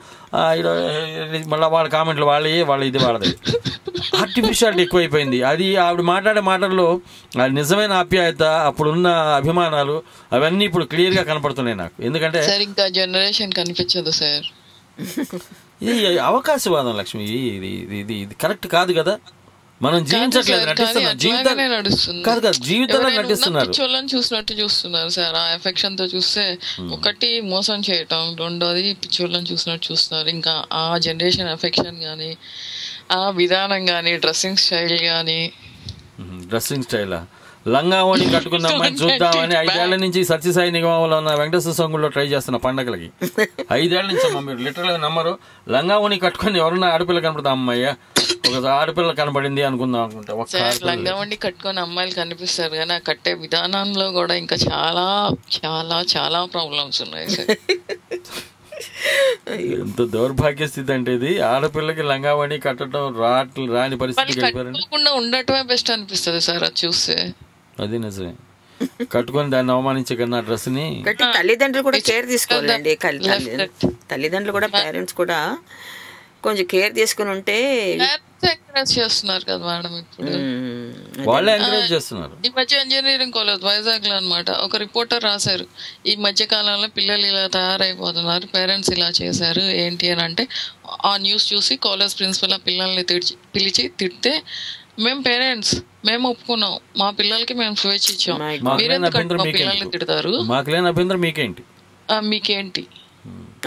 మళ్ళీ వాళ్ళ కామెంట్లు వాళ్ళ ఇది వాళ్ళది. ఆర్టిఫిషియాలిటీ ఎక్కువైపోయింది. అది ఆవిడ మాట్లాడే మాటల్లో నిజమైన ఆప్యాయత, అప్పుడున్న అభిమానాలు అవన్నీ ఇప్పుడు క్లియర్గా కనపడుతున్నాయి నాకు. ఎందుకంటే సార్ ఇంకా జనరేషన్ కనిపించదు సార్. ఇది అవకాశవాదం లక్ష్మి. ఇది కరెక్ట్ కాదు కదా. మనం జీవించట్లేదు, జీవితంలో నటిస్తున్నారు. పిచ్చోళ్ళని చూసినట్టు చూస్తున్నారు సార్. ఆ ఎఫెక్షన్ తో చూస్తే ఒకటి మోసం చేయటం, రెండోది పిచ్చోళ్ళని చూసినట్టు చూస్తున్నారు. ఇంకా ఆ జనరేషన్ ఎఫెక్షన్ కానీ, ఆ విధానం కానీ, డ్రెస్సింగ్ స్టైల్ కానీ. డ్రెస్సింగ్ స్టైలా? లంగావోణి కట్టుకున్న అమ్మాయిని చూద్దామని 5 ఏళ్ల నుంచి సత్యసాయి నిగమంలో ఉన్న వెంకటేశ్వర స్వామిలో ట్రై చేస్తున్న పండగలకి. 5 ఏళ్ల నుంచి అమ్మ, మీరు లిటరల్గా నమ్మరు. లంగావోణి కట్టుకుని ఎవరన్నా ఆడపిల్ల కనపడతా, అమ్మాయ్యా ఒక ఆడపిల్ల కనపడింది అనుకుందాం అనుకుంటా. లంగావోణి కట్టుకుని అమ్మాయిలు కనిపిస్తారు కానీ ఆ కట్టే విధానంలో కూడా ఇంకా చాలా చాలా చాలా ప్రాబ్లమ్స్ ఉన్నాయి సార్. ఎంత దౌర్భాగ్య స్థితి అంటే ఇది. ఆడపిల్లకి లంగావణి కట్టడం రాని పరిస్థితి ఉండటమే బెస్ట్ అనిపిస్తుంది సార్ అది చూస్తే. అది నిజమే. కట్టుకొని దాన్ని అవమానించే కన్నా డ్రెస్ ని తల్లిదండ్రులు కూడా కేర్ తీసుకోవాలండి. తల్లిదండ్రులు కూడా, పేరెంట్స్ కూడా కొంచెం కేర్ తీసుకుని ఉంటే ఎంకరేజ్ చేస్తున్నారు కదా మేడం. ఇప్పుడు వాళ్ళే ఎంకరేజ్ చేస్తున్నారు. ఈ మధ్య ఇంజనీరింగ్ కాలేజ్ వైజాగ్ లో అనమాట ఒక రిపోర్టర్ రాశారు, ఈ మధ్య కాలంలో పిల్లలు ఇలా తయారైపోతున్నారు, పేరెంట్స్ ఇలా చేశారు ఏంటి అని అంటే, ఆ న్యూస్ చూసి కాలేజ్ ప్రిన్సిపల్ ఆ పిల్లల్ని పిలిచి తిడితే, మేము పేరెంట్స్ మేము ఒప్పుకున్నాం, మా పిల్లలకి మేము స్వేచ్ఛ ఇచ్చాం, మీరెందుకంటే మా పిల్లల్ని తిడతారు, మీకేంటి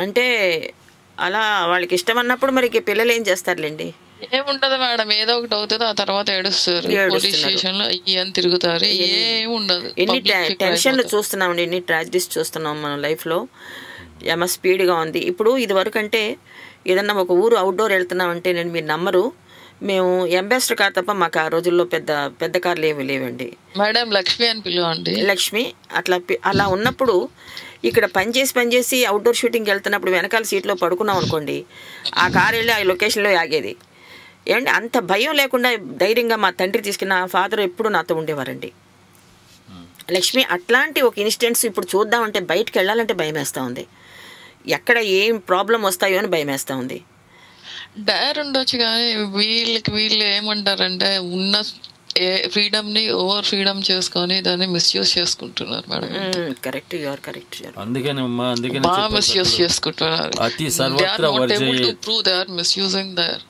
అంటే అలా వాళ్ళకి ఇష్టం అన్నప్పుడు మరి పిల్లలు ఏం చేస్తారులేండి. ఏముంటది మేడం, ఏదో ఒకటి అవుతుంది, ఆ తర్వాత ఏడుస్తారు, పోలీస్ స్టేషన్ లో అని తిరుగుతారు, ఏముండదు. ఎన్ని టెన్షన్లు చూస్తున్నామండి, ఎన్ని ట్రాజడీస్ చూస్తున్నాం మన లైఫ్ లో. ఏమో స్పీడ్గా ఉంది. ఇప్పుడు ఇది వరకు అంటే ఏదన్నా ఒక ఊరు అవుట్డోర్ వెళ్తున్నామంటే నేను మీరు నమ్మరు, మేము అంబాసిడర్ కార్ తప్ప మాకు ఆ రోజుల్లో పెద్ద కార్లు ఏమి లేవండి. మేడం లక్ష్మి అని పిలవండి. లక్ష్మి అలా ఉన్నప్పుడు ఇక్కడ పనిచేసి అవుట్డోర్ షూటింగ్కి వెళ్తున్నప్పుడు వెనకాల సీట్లో పడుకున్నాం అనుకోండి, ఆ కారు వెళ్ళి ఆ లొకేషన్లో ఆగేది. ఏమంటే అంత భయం లేకుండా ధైర్యంగా మా తండ్రి తీసుకున్న ఫాదర్ ఎప్పుడు నాతో ఉండేవారండి. లక్ష్మి అట్లాంటి ఒక ఇన్సిడెంట్స్ ఇప్పుడు చూద్దామంటే బయటకు వెళ్ళాలంటే భయం వేస్తూ ఉంది, ఎక్కడ ఏం ప్రాబ్లం వస్తాయో అని భయం వేస్తూ ఉంది. డైర్ ఉండొచ్చు కానీ వీళ్ళు ఏమంటారంటే ఉన్న ఫ్రీడమ్ ని ఓవర్ ఫ్రీడమ్ చేసుకొని దాన్ని మిస్యూజ్ చేసుకుంటున్నారు మేడం. Correct, you are correct. అందుకనే మిస్యూజ్ చేసుకుంటున్నారు. అతి సర్వత్ర prove they are misusing their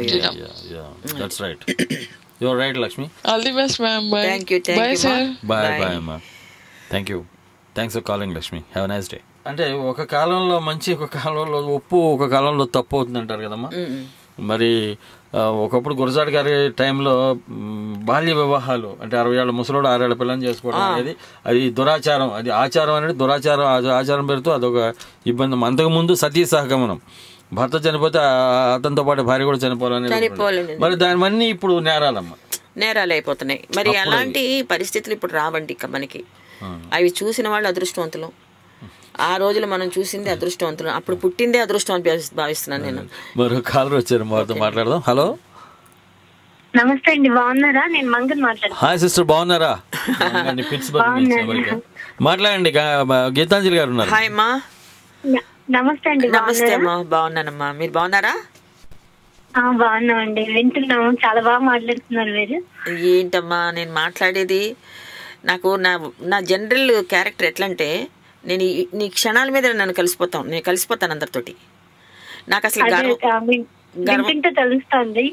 freedom. Yeah, that's right. You're right, Lakshmi. All the best, ma'am. Bye. Thank you, bye, sir. Bye, ma. Thank you. Thanks for calling, Lakshmi. Have a nice day. అంటే ఒక కాలంలో మంచి, ఒక కాలంలో ఒప్పు, ఒక కాలంలో తప్పు అవుతుంది అంటారు కదమ్మా. మరి ఒకప్పుడు గురజాడ గారి టైంలో బాల్య వివాహాలు అంటే 60 ఏళ్ళ ముసలోడు 6 ఏళ్ల పిల్లని చేసుకోవడం అనేది అది దురాచారం, అది ఆచారం అనేది దురాచారం, ఆచారం పేరుతో అదొక ఇబ్బంది. అంతకుముందు సతీ సహగమనం, భర్త చనిపోతే అతనితో పాటు భార్య కూడా చనిపోవాలని, మరి దానివన్నీ ఇప్పుడు నేరాలు అయిపోతున్నాయి. మరి అలాంటి పరిస్థితులు ఇప్పుడు రావండి మనకి. అవి చూసిన వాళ్ళు అదృష్టవంతులు. ఆ రోజులు మనం చూసింది అదృష్టవంతులు, అప్పుడు పుట్టిందే అదృష్టం అని భావిస్తున్నాను నేను. మరో కాలర్ వచ్చారు, మాతో మాట్లాడదాం. హలో, నమస్తే అండి, బాగున్నారా? నేను మంగన్ మాట్లాడుతున్నాను. హాయ్ సిస్టర్, బాగున్నారా? మాట్లాడండి, గీతాంజలి గారు ఉన్నారు. హాయ్ అమ్మా. నమస్తే అండి. నమస్తే అమ్మా, బాగున్నానమ్మా, మీరు బాగున్నారా? బాగున్నామండి, వింటున్నాము, చాలా బాగా మాట్లాడుతున్నారు మీరు. ఏంటమ్మా నేను మాట్లాడేది? నాకు నా జనరల్ క్యారెక్టర్ ఎట్లా అంటే నేను నీ క్షణాల మీద నేను కలిసిపోతాను అందరితోటి. నాకు అసలు వింటుంటే తెలుస్తుంది,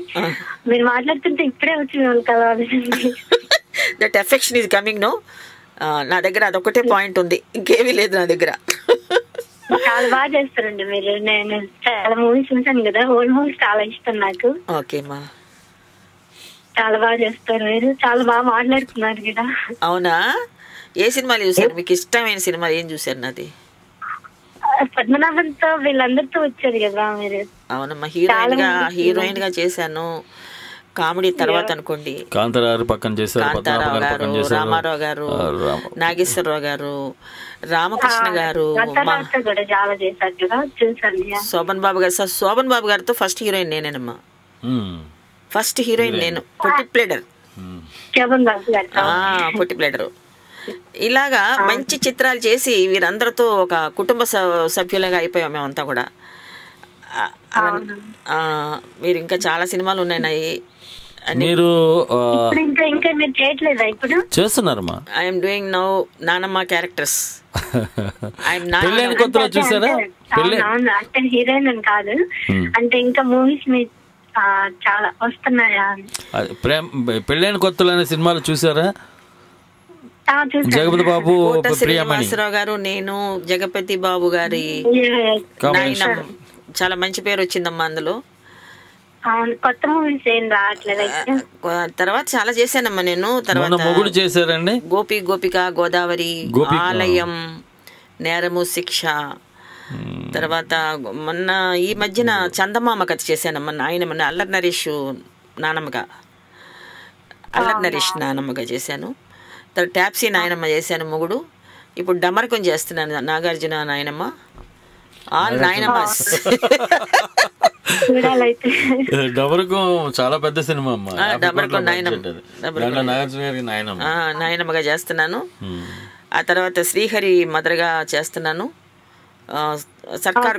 మీరు మాట్లాడుతుంటే ఇప్పుడే వచ్చి కలవాలి. That affection is coming. No, నా దగ్గర అదొకటే పాయింట్ ఉంది, ఇంకేమీ లేదు నా దగ్గర. చాలా బాగా చేస్తారండి మీరు. నేను చాలా మూవీస్ చూసాను కదా, ఓల్డ్ మూవీస్ చాలా ఇష్టం నాకు. ఓకే మా, చాలా బాగా చేస్తారు మీరు, చాలా బాగా మాట్లాడుతున్నారు కదా. అవునా? ఏ సినిమాలు చూసారు? మీకు ఇష్టమైన సినిమా ఏం చూసారు? నాది పద్మనాభంతో వీళ్ళందరితో వచ్చారు కదా మీరు. అవునమ్మా, హీరోయిన్ గా చేశాను. కామెడీ తర్వాత అనుకోండి కాంతారావు పక్కన చేశారు, కాంతారావు గారు, రామారావు గారు, నాగేశ్వరరావు గారు, రామకృష్ణ గారు, చాలా చేశారు కదా, చూసాను. శోభన్ బాబు గారు. శోభన్ బాబు గారితో ఫస్ట్ హీరోయిన్ నేనేనమ్మా. ఫస్ట్ హీరోయిన్ నేను, పొట్టి ప్లేడర్. పొట్టి ప్లేడరు. ఇలాగా మంచి చిత్రాలు చేసి వీరందరితో ఒక కుటుంబ సభ్యులుగా అయిపోయాం మేమంతా కూడా. మీరు ఇంకా చాలా సినిమాలు ఉన్నాయి. మీరు చేస్తున్నారమ్మా. ఐఎమ్ డూయింగ్ నౌ నానమ్మ క్యారెక్టర్స్. పెళ్ళైన కొత్తలో చూసారా? అంటే హీరోయిన్ కాదు, అంటే ఇంకా మూవీస్ చాలా వస్తున్నాయా? పెళ్ళైన కొత్తలో అనే సినిమాలు చూసారా? జగపతి బాబు, శ్రీనివాసరావు గారు, నేను, జగపతి బాబు గారి నాయనమ్మ. చాలా మంచి పేరు వచ్చిందమ్మా అందులో. కొత్త మూవీస్ ఏం రావట్లేదు. తర్వాత చాలా చేశానమ్మా నేను. తర్వాత చేశారండి గోపిక, గోదావరి, ఆలయం, నేరము శిక్ష. తర్వాత మొన్న ఈ మధ్యన చందమామ కథ చేశానమ్మా. నాయనమ్మ అల్లరి నరేష్ నానమ్మగా, అల్లరి నరేష్ నానమ్మగా చేశాను. తర్వాత ట్యాప్సీ నాయనమ్మ చేశాను మొగుడు. ఇప్పుడు డమరకం చేస్తున్నాను, నాగార్జున నాయనమ్మ. ఆల్ నాయనమ్మాస్. డమరకం చాలా పెద్ద సినిమా అమ్మా. డమరకం నాయనమ్మగా చేస్తున్నాను. ఆ తర్వాత శ్రీహరి మదర్గా చేస్తున్నాను. సర్కార్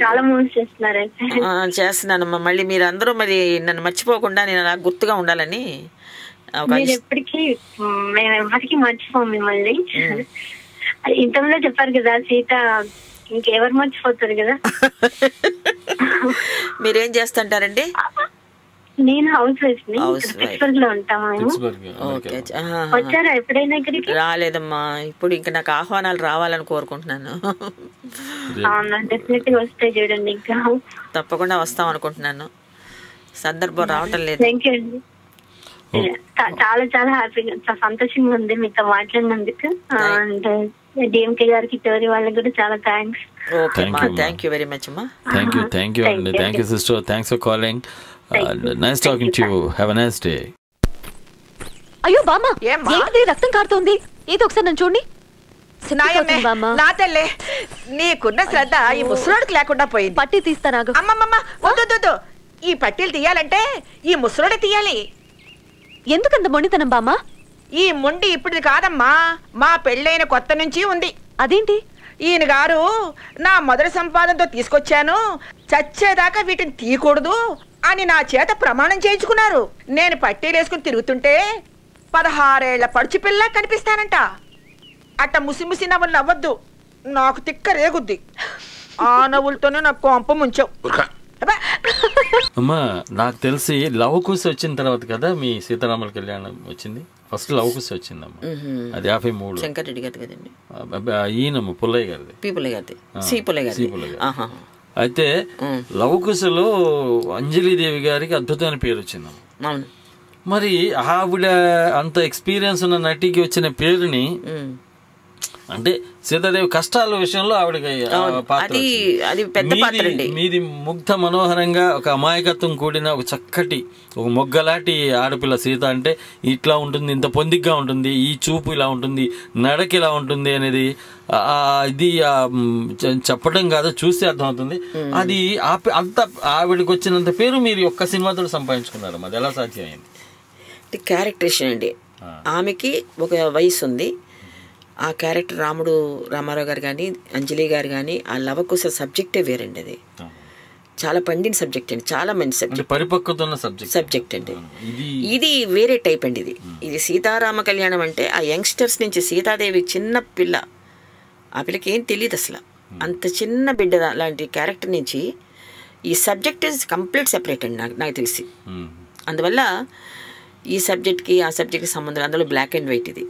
చేస్తున్నానమ్మా. మళ్ళీ మీరు అందరూ మరి నన్ను మర్చిపోకుండా నేను అలా గుర్తుగా ఉండాలని. ఎప్పటికీ మేము ఎవరికి మర్చిపోం మిమ్మల్ని. ఇంతలో చెప్పారు కదా సీత, ఇంకెవరు మర్చిపోతారు కదా. మీరేం చేస్తుంటారండి? నేను హౌస్ వైఫ్ ని, పిట్స్బర్గ్ లో ఉంటాము మేము. వచ్చారా ఎప్పుడైనా ఇక్కడికి? రాలేదమ్మా. ఇప్పుడు ఇంకా నాకు ఆహ్వానాలు రావాలని కోరుకుంటున్నాను. డెఫినెట్గా వస్తే చూడండి, ఇంకా తప్పకుండా వస్తాం అనుకుంటున్నాను. సందర్భం రావటం లేదు. థ్యాంక్ యూ అండి. చాలా చాలా హ్యాపీగా, చాలా సంతోషంగా ఉంది మీతో మాట్లాడినందుకు. అండ్ డిఎంకే గారికి, టోరీ వాళ్ళకి కూడా చాలా thanks. Thank you very much అమ్మా. థ్యాంక్ యూ అండి. Thank you sister. Thanks for calling. Nice talking to you. Have a nice day. అయ్యో బామ్మ, ఏంటి రక్తం కారుతోంది? ఏదో ఒకసారి నన్ను చూడండి. నా తల్లే, నీకున్న శ్రద్ధ ఈ ముసలోడికి లేకుండా పోయింది. పట్టి తీస్తానా? అమ్మమ్మ వద్దు, ఈ పట్టీలు తీయాలంటే ఈ ముసలోడే తీయాలి. ఎందుకంత మొండితనం బామ్మ? ఈ మొండి ఇప్పుడు కాదమ్మా, మా పెళ్ళైన కొత్త నుంచి ఉంది. అదేంటి? ఈయన గారు నా మొదటి సంపాదనతో తీసుకొచ్చాను, చచ్చేదాకా వీటిని తీయకూడదు అని నా చేత ప్రమాణం చేయించుకున్నారు. నేను పట్టీలు వేసుకుని తిరుగుతుంటే 16 ఏళ్ల పడుచు పిల్ల కనిపిస్తానంట. అట్ట ముసిముసి నవ్వులు నవ్వద్దు, నాకు తిక్క రేగుద్ది. ఆ నవ్వులతోనే నాకు కొంప ముంచావు. అమ్మా, నాకు తెలిసి లవ్ కుశ వచ్చిన తర్వాత కదా మీ సీతారాముల కళ్యాణం వచ్చింది. ఫస్ట్ లవ్ కుశ వచ్చిందమ్మా, అది 53. శంకరెడ్డి గారి కదండి. ఈయనమ్మ పుల్లయ్య గారిది. అయితే లవ్ కుశలో అంజలిదేవి గారికి అద్భుతమైన పేరు వచ్చిందమ్మా. మరి ఆవిడ అంత ఎక్స్పీరియన్స్ ఉన్న నటికి వచ్చిన పేరుని, అంటే సీతాదేవి కష్టాల విషయంలో ఆవిడకి మీది ముగ్ధ మనోహరంగా ఒక అమాయకత్వం కూడిన ఒక చక్కటి ఒక మొగ్గలాంటి ఆడపిల్ల సీత. అంటే ఇట్లా ఉంటుంది, ఇంత పొందిగ్గా ఉంటుంది, ఈ చూపు ఇలా ఉంటుంది, నడక ఇలా ఉంటుంది అనేది ఇది చెప్పడం కాదు, చూస్తే అర్థమవుతుంది. అది అంత ఆవిడకి వచ్చినంత పేరు మీరు ఒక్క సినిమాతో సంపాదించుకున్నారు. అది ఎలా సాధ్యమైంది? క్యారెక్టరేషన్ అండి. ఆమెకి ఒక వయసు ఉంది. ఆ క్యారెక్టర్ రామారావు గారు కానీ, అంజలి గారు కానీ, ఆ లవకుశ సబ్జెక్టే వేరండి. అది చాలా పండిన సబ్జెక్ట్ అండి, చాలా మంచి సబ్జెక్ట్, పరిపక్వత ఉన్న సబ్జెక్ట్ అండి. ఇది వేరే టైప్ అండి. ఇది సీతారామ కళ్యాణం అంటే ఆ యంగ్స్టర్స్ నుంచి సీతాదేవి చిన్న పిల్ల, ఆ పిల్లకి ఏం తెలియదు అసలు, అంత చిన్న బిడ్డ లాంటి క్యారెక్టర్ నుంచి ఈ సబ్జెక్ట్ ఇస్ కంప్లీట్ సెపరేట్ అండి నాకు తెలిసి. అందువల్ల ఈ సబ్జెక్ట్కి ఆ సబ్జెక్ట్కి సంబంధం, అందులో బ్లాక్ అండ్ వైట్, ఇది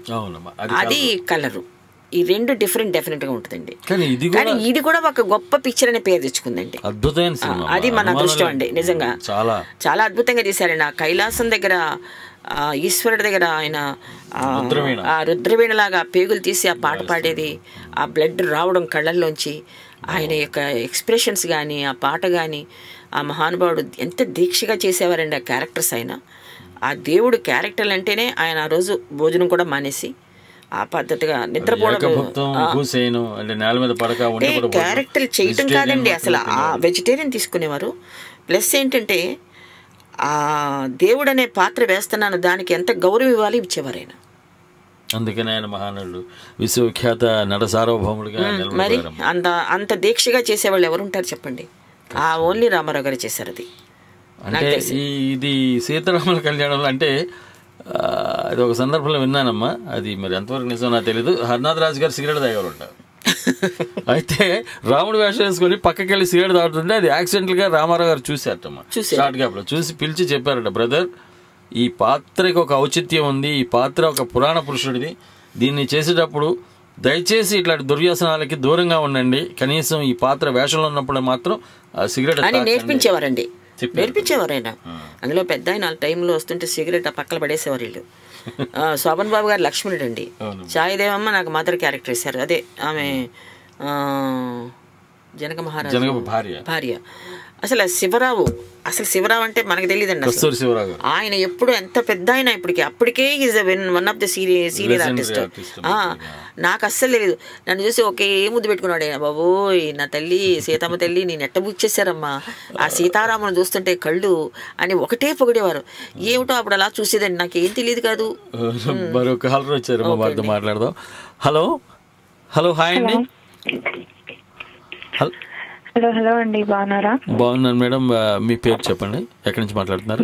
అది కలరు, ఈ రెండు డిఫరెంట్ డెఫినెట్గా ఉంటుందండి. కానీ ఇది కూడా ఒక గొప్ప పిక్చర్ అనే పేరు తెచ్చుకుందండి. అద్భుతమైన అది మన అదృష్టం అండి, నిజంగా చాలా అద్భుతంగా తీశారండి. ఆ కైలాసం దగ్గర ఈశ్వరుడి దగ్గర ఆయన ఆ రుద్రవీణలాగా పేగులు తీసి ఆ పాట పాడేది, ఆ బ్లడ్ రావడం కళ్ళల్లోంచి, ఆయన యొక్క ఎక్స్ప్రెషన్స్ కానీ ఆ పాట కానీ, ఆ మహానుభావుడు ఎంత దీక్షగా చేసేవారండి ఆ క్యారెక్టర్స్. ఆయన ఆ దేవుడు క్యారెక్టర్లు అంటేనే ఆయన ఆ రోజు భోజనం కూడా మానేసి ఆ పద్ధతిగా నిద్రపోవడం, క్యారెక్టర్ చేయటం కాదండి అసలు, ఆ వెజిటేరియన్ తీసుకునేవారు. ప్లస్ ఏంటంటే ఆ దేవుడు అనే పాత్ర వేస్తున్నాను, దానికి ఎంత గౌరవం ఇవ్వాలి ఇచ్చేవారు ఆయన. అందుకని ఆయన మహానుడు, విశ్వవిఖ్యాత నట సార్వభౌముడుగా. మరి అంత దీక్షగా చేసేవాళ్ళు ఎవరుంటారు చెప్పండి? ఆ ఓన్లీ రామారావు గారు చేశారు అది. అంటే ఇది సీతారాముల కళ్యాణంలో అంటే అది ఒక సందర్భంలో విన్నానమ్మా, అది మరి ఎంతవరకు నిజం నాకు తెలీదు. హర్నాథ్ రాజు గారు సిగరెట్ తాగేవారు ఉంటారు. అయితే రాముడు వేషం వేసుకొని పక్కకి వెళ్ళి సిగరెట్ తాగుతుంటే అది యాక్సిడెంటల్ గా రామారావు గారు చూశారటమ్మా. షార్ట్ గ్యాప్ లో చూసి పిలిచి చెప్పారట, బ్రదర్ ఈ పాత్రకి ఒక ఔచిత్యం ఉంది, ఈ పాత్ర ఒక పురాణ పురుషుడిది, దీన్ని చేసేటప్పుడు దయచేసి ఇట్లాంటి దుర్వ్యసనాలకి దూరంగా ఉండండి, కనీసం ఈ పాత్ర వేషంలో ఉన్నప్పుడు మాత్రం సిగరెట్ నేర్పించేవారండి, నేర్పించేవారు ఆయన. అందులో పెద్ద ఆయన ఆ టైంలో వస్తుంటే సిగరెట్ ఆ పక్కన పడేసేవారు వీళ్ళు. శోభన్ బాబు గారు లక్ష్మణుడు అండి, ఛాయదేవమ్మ నాకు మదర్ క్యారెక్టర్ ఇస్తారు, అదే ఆమె జనక మహారాజు భార్య. అసలు శివరావు అంటే మనకు తెలియదండి అసలు. ఆయన ఎప్పుడు ఎంత పెద్ద ఆయన అప్పటికే is one of the senior artist. నాకు అస్సలు తెలియదు, నన్ను చూసి ఒకే ముద్దు పెట్టుకున్నాడు ఆయన. బాబు నా తల్లి సీతమ్మ తల్లి నేను ఎట్ట బుక్ చేశారమ్మా, ఆ సీతారామును చూస్తుంటే కళ్ళు అని ఒకటే పొగిడేవారు. ఏమిటో అప్పుడు అలా చూసేదండి, నాకేం తెలియదు కాదు. మరొక కాలర్ వచ్చారు, వారితో మాట్లాడదాం. హలో హాయ్ అండి. హలో అండి, బాగున్నారా? బాగున్నాను మేడం, మీ పేరు చెప్పండి, ఎక్కడి నుంచి మాట్లాడుతున్నారు?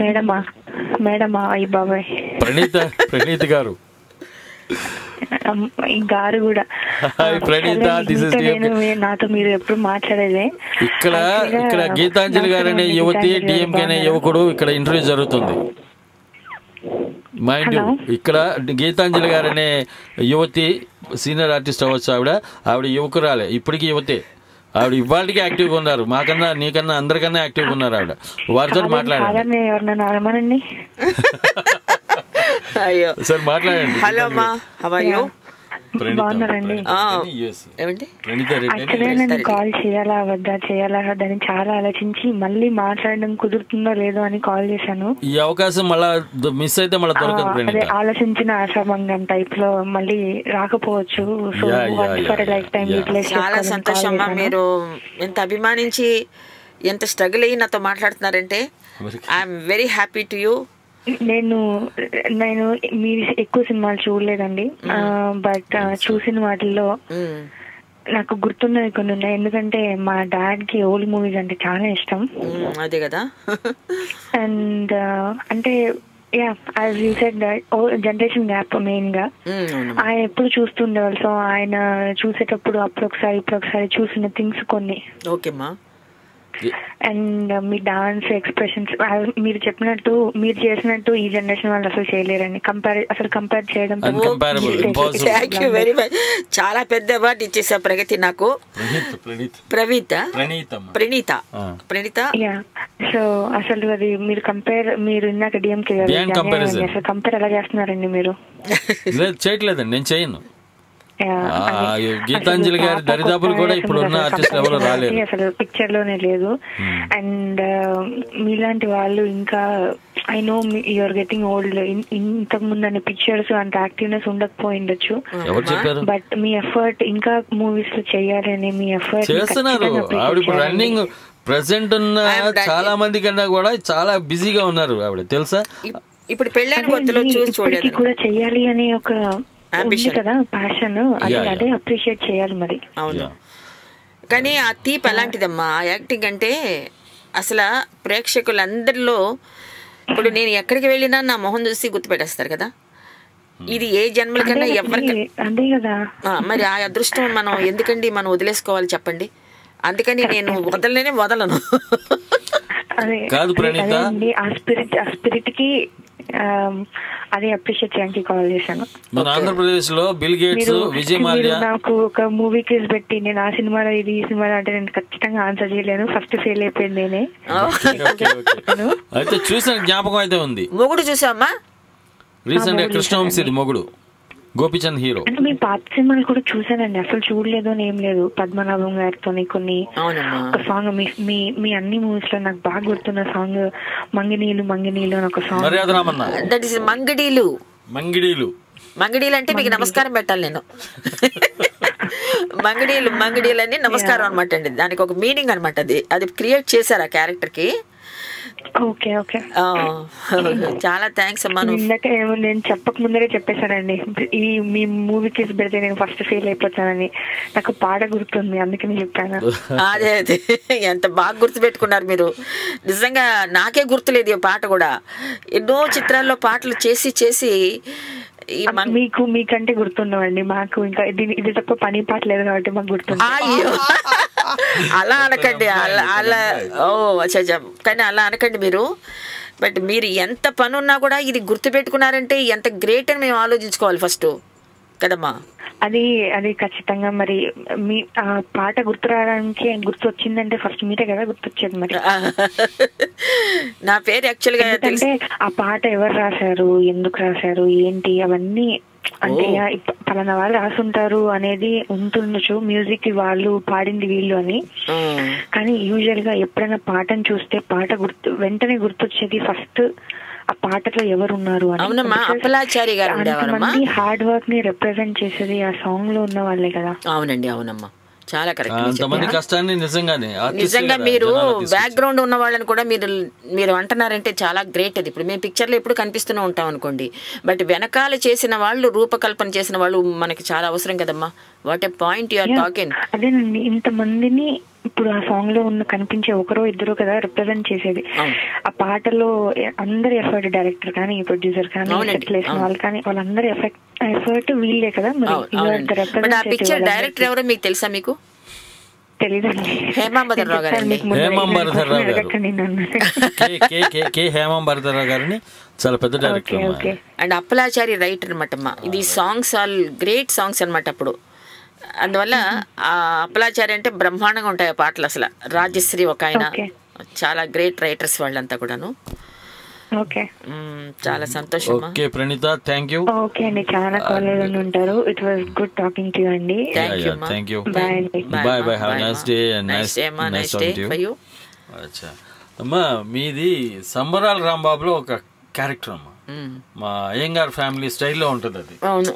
మేడమా అయ్యి బాబాయ్, ప్రణీత్ గారు గారు కూడా. నాతో మీరు ఎప్పుడు మాట్లాడేదే. ఇక్కడ గీతాంజలి గారు అనే యువతి, డిఎంకే అనే యువకుడు ఇక్కడ ఇంటర్వ్యూ జరుగుతుంది. మైండ్ యూ, ఇక్కడ గీతాంజలి గారు అనే యువతి సీనియర్ ఆర్టిస్ట్ అవ్వచ్చు, ఆవిడ యువకురాలే, ఇప్పటికీ యువతే. ఆవిడ ఇవాళకి యాక్టివ్గా ఉన్నారు, మాకన్నా నీకన్నా అందరికన్నా యాక్టివ్గా ఉన్నారు ఆవిడ. వారితో మాట్లాడండి సార్, మాట్లాడండి. హలో అమ్మా, హౌ ఆర్ యు? బాగున్నారండి. నేను కాల్ చేయాలా వద్దా అని చాలా ఆలోచించి మళ్ళీ మాట్లాడడం కుదురుతుందో లేదో అని కాల్ చేశాను. ఈ అవకాశం మళ్ళా మిస్ అయితే మళ్ళీ దొరకదు. అదే ఆలోచించిన ఆశాభంగం టైప్ లో మళ్ళీ రాకపోవచ్చు. చాలా సంతోషం అమ్మా, మీరు ఎంత అభిమానించి ఎంత స్ట్రగుల్ అయ్యి నాతో మాట్లాడుతున్నారంటే I'm very happy to you. నేను మీరు ఎక్కువ సినిమాలు చూడలేదండి, బట్ చూసిన వాటిల్లో నాకు గుర్తున్నవి కొన్ని ఉన్నాయి. ఎందుకంటే మా డాడ్ కి ఓల్డ్ మూవీస్ అంటే చాలా ఇష్టం. అదే కదా. అండ్ అంటే as you said generation gap main గా ఆయన ఎప్పుడు చూస్తుండేవాళ్ళు. సో ఆయన చూసేటప్పుడు అప్పుడొకసారి చూసిన థింగ్స్ కొన్ని. ఓకేమ్మా. అండ్ మీ డాన్స్ ఎక్స్ప్రెషన్స్ మీరు చెప్పినట్టు మీరు చేసినట్టు ఈ జనరేషన్ వాళ్ళు అసలు చేయలేరండి. కంపేర్ చేయడం. చాలా పెద్ద అవార్డు ఇచ్చేసా ప్రగతి నాకు. ప్రణీత. సో అసలు అది మీరు ఇందాక డిఎంకే అసలు కంపేర్ ఎలా చేస్తున్నారండి మీరు? చేయట్లేదండి, నేను చేయను. గీతాంజలి గారి దరిదాపులు కూడా ఇప్పుడు ఉన్న ఆర్టిస్ట్ ఎవరు రాలేదు, అసలు పిక్చర్ లోనే లేదు. అండ్ మీలాంటి వాళ్ళు ఇంకా I know you're getting old, ఇంతకు ముందు అనే పిక్చర్స్ అంత యాక్టివ్నెస్ ఉండకపోయిండొచ్చు, బట్ మీ ఎఫర్ట్ ఇంకా మూవీస్ లో చెయ్యాలి అని మీ ఎఫర్ట్ చేస్తున్నారు. ఆవిడ ఇప్పుడు రన్నింగ్ ప్రెసెంట్ ఉన్న చాలా మంది కన్నా కూడా చాలా బిజీగా ఉన్నారు ఆవిడ, తెలుసా? ఇప్పుడు పెళ్ళైన కొత్తలో చూసి కూడా చెయ్యాలి అని ఒక కదా ప్యాషన్, అదే అప్రిషియేట్ చేయాలి మరి. అవును, కానీ ఆ తీప్ అలాంటిదమ్మా. ఆ యాక్టింగ్ అంటే అసలు ప్రేక్షకులందరిలో ఇప్పుడు నేను ఎక్కడికి వెళ్ళినా నా మొహం చూసి గుర్తుపెట్టేస్తారు కదా. ఇది ఏ జన్మలకన్నా ఎవరికి మరి ఆ అదృష్టం మనం ఎందుకండి మనం వదిలేసుకోవాలి చెప్పండి. అందుకని నేను వదలను. కాదు ప్రణీత, ఆ స్పిరిట్ కి అది అప్రిషియేట్ చేయడానికి కాల్ చేశాను. మన ఆంధ్రప్రదేశ్ లో బిల్ గేట్స్, విజయ్ మాల్యా నాకు ఒక మూవీ క్విజ్ పెట్టి నేను ఆ సినిమాలో ఇది ఈ సినిమాలో అంటే నేను ఖచ్చితంగా ఆన్సర్ చేయలేను. ఫస్ట్ ఫెయిల్ అయిపోయింది నేనే. అయితే చూసిన జ్ఞాపకం అయితే ఉంది. మొగుడు చూసామా రీసెంట్ గా కృష్ణవంశీ మొగుడు, గోపిచంద్ హీరో. అంటే మీ పాత సినిమాలు కూడా చూసానండి, అసలు చూడలేదు అని ఏం లేదు. పద్మనాభం గారితో కొన్ని ఒక సాంగ్ మీ అన్ని మూవీస్ లో నాకు బాగా గుర్తున్న సాంగ్ మంగినీలు మంగినీలు అని ఒక సాంగ్. దట్ ఇస్ మంగిడీలు. మంగిడీలు అంటే మీకు నమస్కారం పెట్టాలి నేను. మంగిడీలు అని నమస్కారం అనమాట అండి. దానికి ఒక మీనింగ్ అనమాట. అది క్రియేట్ చేశారు ఆ క్యారెక్టర్ కి. ఓకే ఓకే, చాలా థ్యాంక్స్ అమ్మా. నేను చెప్పక ముందరే చెప్పేశానండి ఈ మీ మూవీకి పెడితే నేను ఫస్ట్ ఫెయిల్ అయిపోతానని. నాకు పాట గుర్తుంది అందుకని చెప్పాను. అదే ఎంత బాగా గుర్తు పెట్టుకున్నారు మీరు. నిజంగా నాకే గుర్తులేదు ఈ పాట కూడా. ఎన్నో చిత్రాల్లో పాటలు చేసి మీకంటే గుర్తుండవండి. మాకు ఇంకా ఇది తప్ప పని పాట లేదు కాబట్టి మాకు గుర్తుంది. అలా అనకండి, అలా కానీ అలా అనకండి మీరు. బట్ మీరు ఎంత పని ఉన్నా కూడా ఇది గుర్తు పెట్టుకున్నారంటే ఎంత గ్రేట్ అని మేము ఆలోచించుకోవాలి ఫస్ట్ కదమ్మా. అది ఖచ్చితంగా. మరి మీ ఆ పాట గుర్తు రావడానికి గుర్తు వచ్చిందంటే ఫస్ట్ మీరే కదా గుర్తొచ్చేది. మరి నా పేరు యాక్చువల్ గా అంటే ఆ పాట ఎవరు రాశారు, ఎందుకు రాశారు, ఏంటి అవన్నీ అంటే పలానా వాళ్ళు రాసుంటారు అనేది ఉంటుండొచ్చు. మ్యూజిక్ వాళ్ళు పాడింది వీళ్ళు అని. కానీ యూజువల్ గా ఎప్పుడైనా పాటను చూస్తే పాట వెంటనే గుర్తొచ్చేది ఫస్ట్ ఆ పాటలో ఎవరు ఉన్నారు అని. అంతమంది హార్డ్ వర్క్ ని రిప్రజెంట్ చేసేది ఆ సాంగ్ లో ఉన్న వాళ్ళే కదా. అవునండి అవునమ్మా, చాలా కరెక్ట్. నిజంగా మీరు బ్యాక్గ్రౌండ్ ఉన్న వాళ్ళని కూడా మీరు అంటున్నారంటే చాలా గ్రేట్. అది ఇప్పుడు మేము పిక్చర్లో ఎప్పుడు కనిపిస్తూనే ఉంటాం అనుకోండి, బట్ వెనకాల చేసిన వాళ్ళు, రూపకల్పన చేసిన వాళ్ళు మనకి చాలా అవసరం కదమ్మా. What a point you are talking. అదేనండి, ఇంతమందిని ఇప్పుడు ఆ సాంగ్ లో కనిపించే ఒకరో ఇద్దరు కదా రిప్రజెంట్ చేసేది. ఆ పాటలో అందరి ఎఫర్ట్, డైరెక్టర్ కానీ ప్రొడ్యూసర్ కానీ వాళ్ళు కానీ వాళ్ళందరి ఎఫర్ట్ వీళ్ళే కదా. డైరెక్టర్ ఎవరో మీకు తెలుసా? మీకు తెలీదండి. హేమాంబరరావు గారిని చాలా పెద్ద డైరెక్టర్. అండ్ అప్పలాచారి రైటర్ అనమాట. ఇది సాంగ్స్ ఆల్ గ్రేట్ సాంగ్స్ అనమాట అప్పుడు. అందువల్ల ఆ అప్పలాచారి అంటే బ్రహ్మాండంగా ఉంటాయి ఆ పాటలు. అసలు రాజశ్రీ ఒక ఆయన, చాలా గ్రేట్ రైటర్స్ వాళ్ళంతా కూడాను. చాలా సంతోషం. Okay Praneetha, thank you. Okay అండి, చాలా కాలర్లు ఉంటారు. It was good talking to you అండి. Thank you. Bye bye, have a nice day and nice talking to you. అచ్చా అమ్మా, మీది సంబరాల రాంబాబులో ఒక క్యారెక్టర్ అమ్మా. మా అయ్యంగార్ ఫ్యామిలీ స్టైల్లో ఉంటుంది అది. అవును,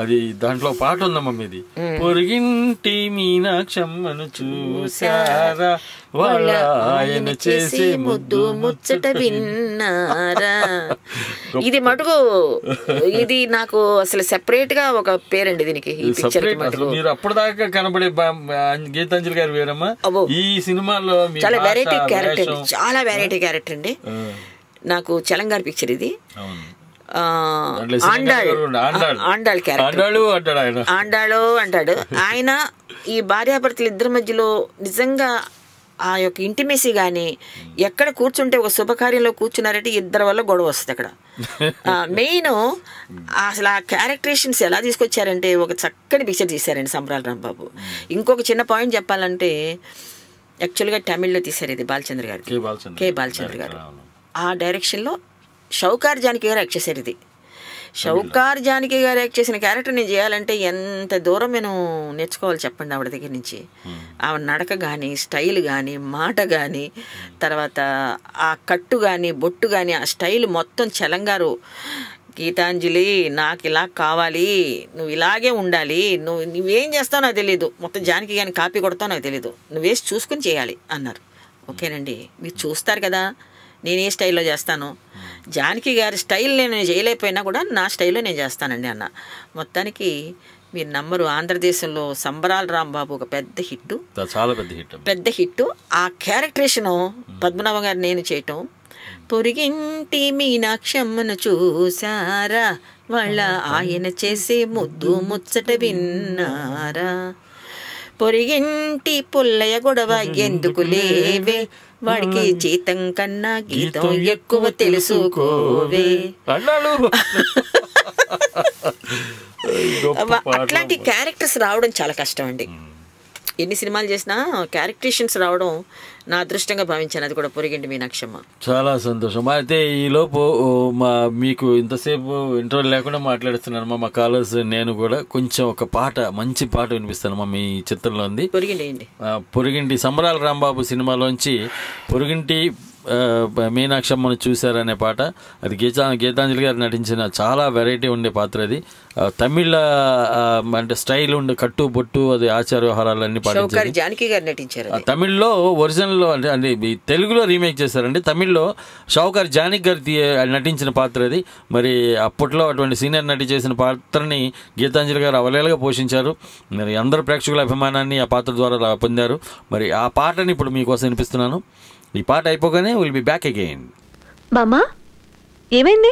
అది దాంట్లో పాట ఉందమ్మా మీది. పొరిగింటి మీనాక్షమ్మను చూసారా, వాళ్ళ ఆయన చేసే ముద్దు ముచ్చట విన్నారా. ఇది మటుకు ఇది నాకు అసలు సెపరేట్ గా ఒక పేరండి దీనికి. మీరు అప్పటిదాకా కనబడే గీతాంజలి గారు వేరమ్మా. ఈ సినిమాలో చాలా వెరైటీ క్యారెక్టర్, చాలా వెరైటీ క్యారెక్టర్ అండి. నాకు చలంగారి పిక్చర్ ఇది. ఆండాళు అంటాడు ఆయన. ఈ భార్యాభర్తలు ఇద్దరి మధ్యలో నిజంగా ఆ యొక్క ఇంటిమేసీ కానీ, ఎక్కడ కూర్చుంటే ఒక శుభకార్యంలో కూర్చున్నారంటే ఇద్దరి వల్ల గొడవ వస్తుంది అక్కడ. మెయిన్ అసలు ఆ క్యారెక్టరేషన్స్ ఎలా తీసుకొచ్చారంటే ఒక చక్కని పిక్చర్ తీశారండి సంబరాల రాంబాబు. ఇంకొక చిన్న పాయింట్ చెప్పాలంటే, యాక్చువల్గా తమిళ్లో తీశారు ఇది బాలచంద్ర గారు, కే బాలచంద్ర గారు. ఆ డైరెక్షన్లో షౌకార్ జానకి గారు యాక్ట్ చేశారు ఇది. షౌకార్ జానకి గారు యాక్ట్ చేసిన క్యారెక్టర్ నేను చేయాలంటే ఎంత దూరం నేను నేర్చుకోవాలి చెప్పండి ఆవిడ దగ్గర నుంచి. ఆవిడ నడక కానీ, స్టైల్ కానీ, మాట కానీ, తర్వాత ఆ కట్టు కానీ, బొట్టు కానీ, ఆ స్టైల్ మొత్తం చలంగారు. గీతాంజలి నాకు ఇలా కావాలి, నువ్వు ఇలాగే ఉండాలి, నువ్వేం చేస్తావు నాకు తెలీదు, మొత్తం జానకి కానీ కాపీ కొడతావు నాకు తెలీదు, నువ్వేసి చూసుకుని చేయాలి అన్నారు. ఓకేనండి, మీరు చూస్తారు కదా నేను ఏ స్టైల్లో చేస్తాను. జానకి గారి స్టైల్ నేను చేయలేకపోయినా కూడా నా స్టైల్లో నేను చేస్తానండి అన్న. మొత్తానికి మీరు నమ్మరు, ఆంధ్రదేశంలో సంబరాల రాంబాబు ఒక పెద్ద హిట్, చాలా పెద్ద హిట్. ఆ క్యారెక్టరేషను పద్మనాభ గారు నేను చేయటం. పొరిగింటి మీనాక్షమ్మను చూసారా, వాళ్ళ ఆయన చేసే ముద్దు ముచ్చట విన్నారా, పొరిగింటి పుల్లయ్య గొడవ ఎందుకు లేవే, వాడికి జీతం కన్నా గీతం ఎక్కువ తెలుసుకోవే. అట్లాంటి క్యారెక్టర్స్ రావడం చాలా కష్టం అండి. ఎన్ని సినిమాలు చేసినా క్యారెక్టరేషన్స్ రావడం నా అదృష్టంగా భావించాను. అది కూడా పొరిగింటి మీనాక్షమ్మ. చాలా సంతోషం. అయితే ఈ లోపు మీకు ఇంతసేపు ఇంటర్వ్యూ లేకుండా మాట్లాడుతున్నాను మా కాలర్స్. నేను కూడా కొంచెం ఒక పాట, మంచి పాట వినిపిస్తాను మీ చిత్రంలో ఉంది. పొరిగింటి సంబరాల రాంబాబు సినిమాలోంచి పొరిగింటి మీనాక్షమ్మను చూశారనే పాట. అది గీతాంజలి గారు నటించిన చాలా వెరైటీ ఉండే పాత్ర. అది తమిళ అంటే స్టైల్ ఉండే కట్టు బొట్టు, అది ఆచార వ్యవహారాలన్నీ పాటించారు. జానకి గారు నటించారు. తమిళ్లో ఒరిజినల్లో అంటే తెలుగులో రీమేక్ చేశారండి. తమిళ్లో షావుకార్ జానకి గారు నటించిన పాత్ర అది. మరి అప్పట్లో అటువంటి సీనియర్ నటి చేసిన పాత్రని గీతాంజలి గారు అవలేలుగా పోషించారు. మరి అందరు ప్రేక్షకుల అభిమానాన్ని ఆ పాత్ర ద్వారా పొందారు. మరి ఆ పాటని ఇప్పుడు మీకోసం వినిపిస్తున్నాను. ఈ పాట అయిపోగానే విల్ బి బ్యాక్ అగైన్. బామ్మా ఏమైంది?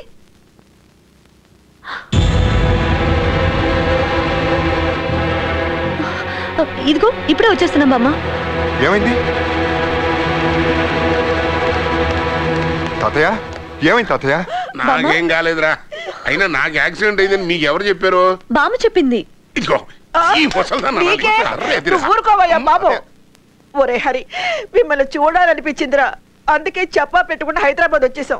ఇదిగో ఇప్పుడే వచ్చేస్తున్నా బామ్మా. ఏమైంది తాతయ్య? ఏమైంది తాతయ్య? నాకేం కాలేదురా. అయినా నాకు యాక్సిడెంట్ అయిందని మీకు ఎవరు చెప్పారు? బామ్మ చెప్పింది. ఇదిగో ఈ ఊరుకోవయ్యా బాబు. ఒరే హరి, మిమ్మల్ని చూడాలనిపించిందిరా, అందుకే చెప్పా పెట్టకుండా హైదరాబాద్ వచ్చేసాం.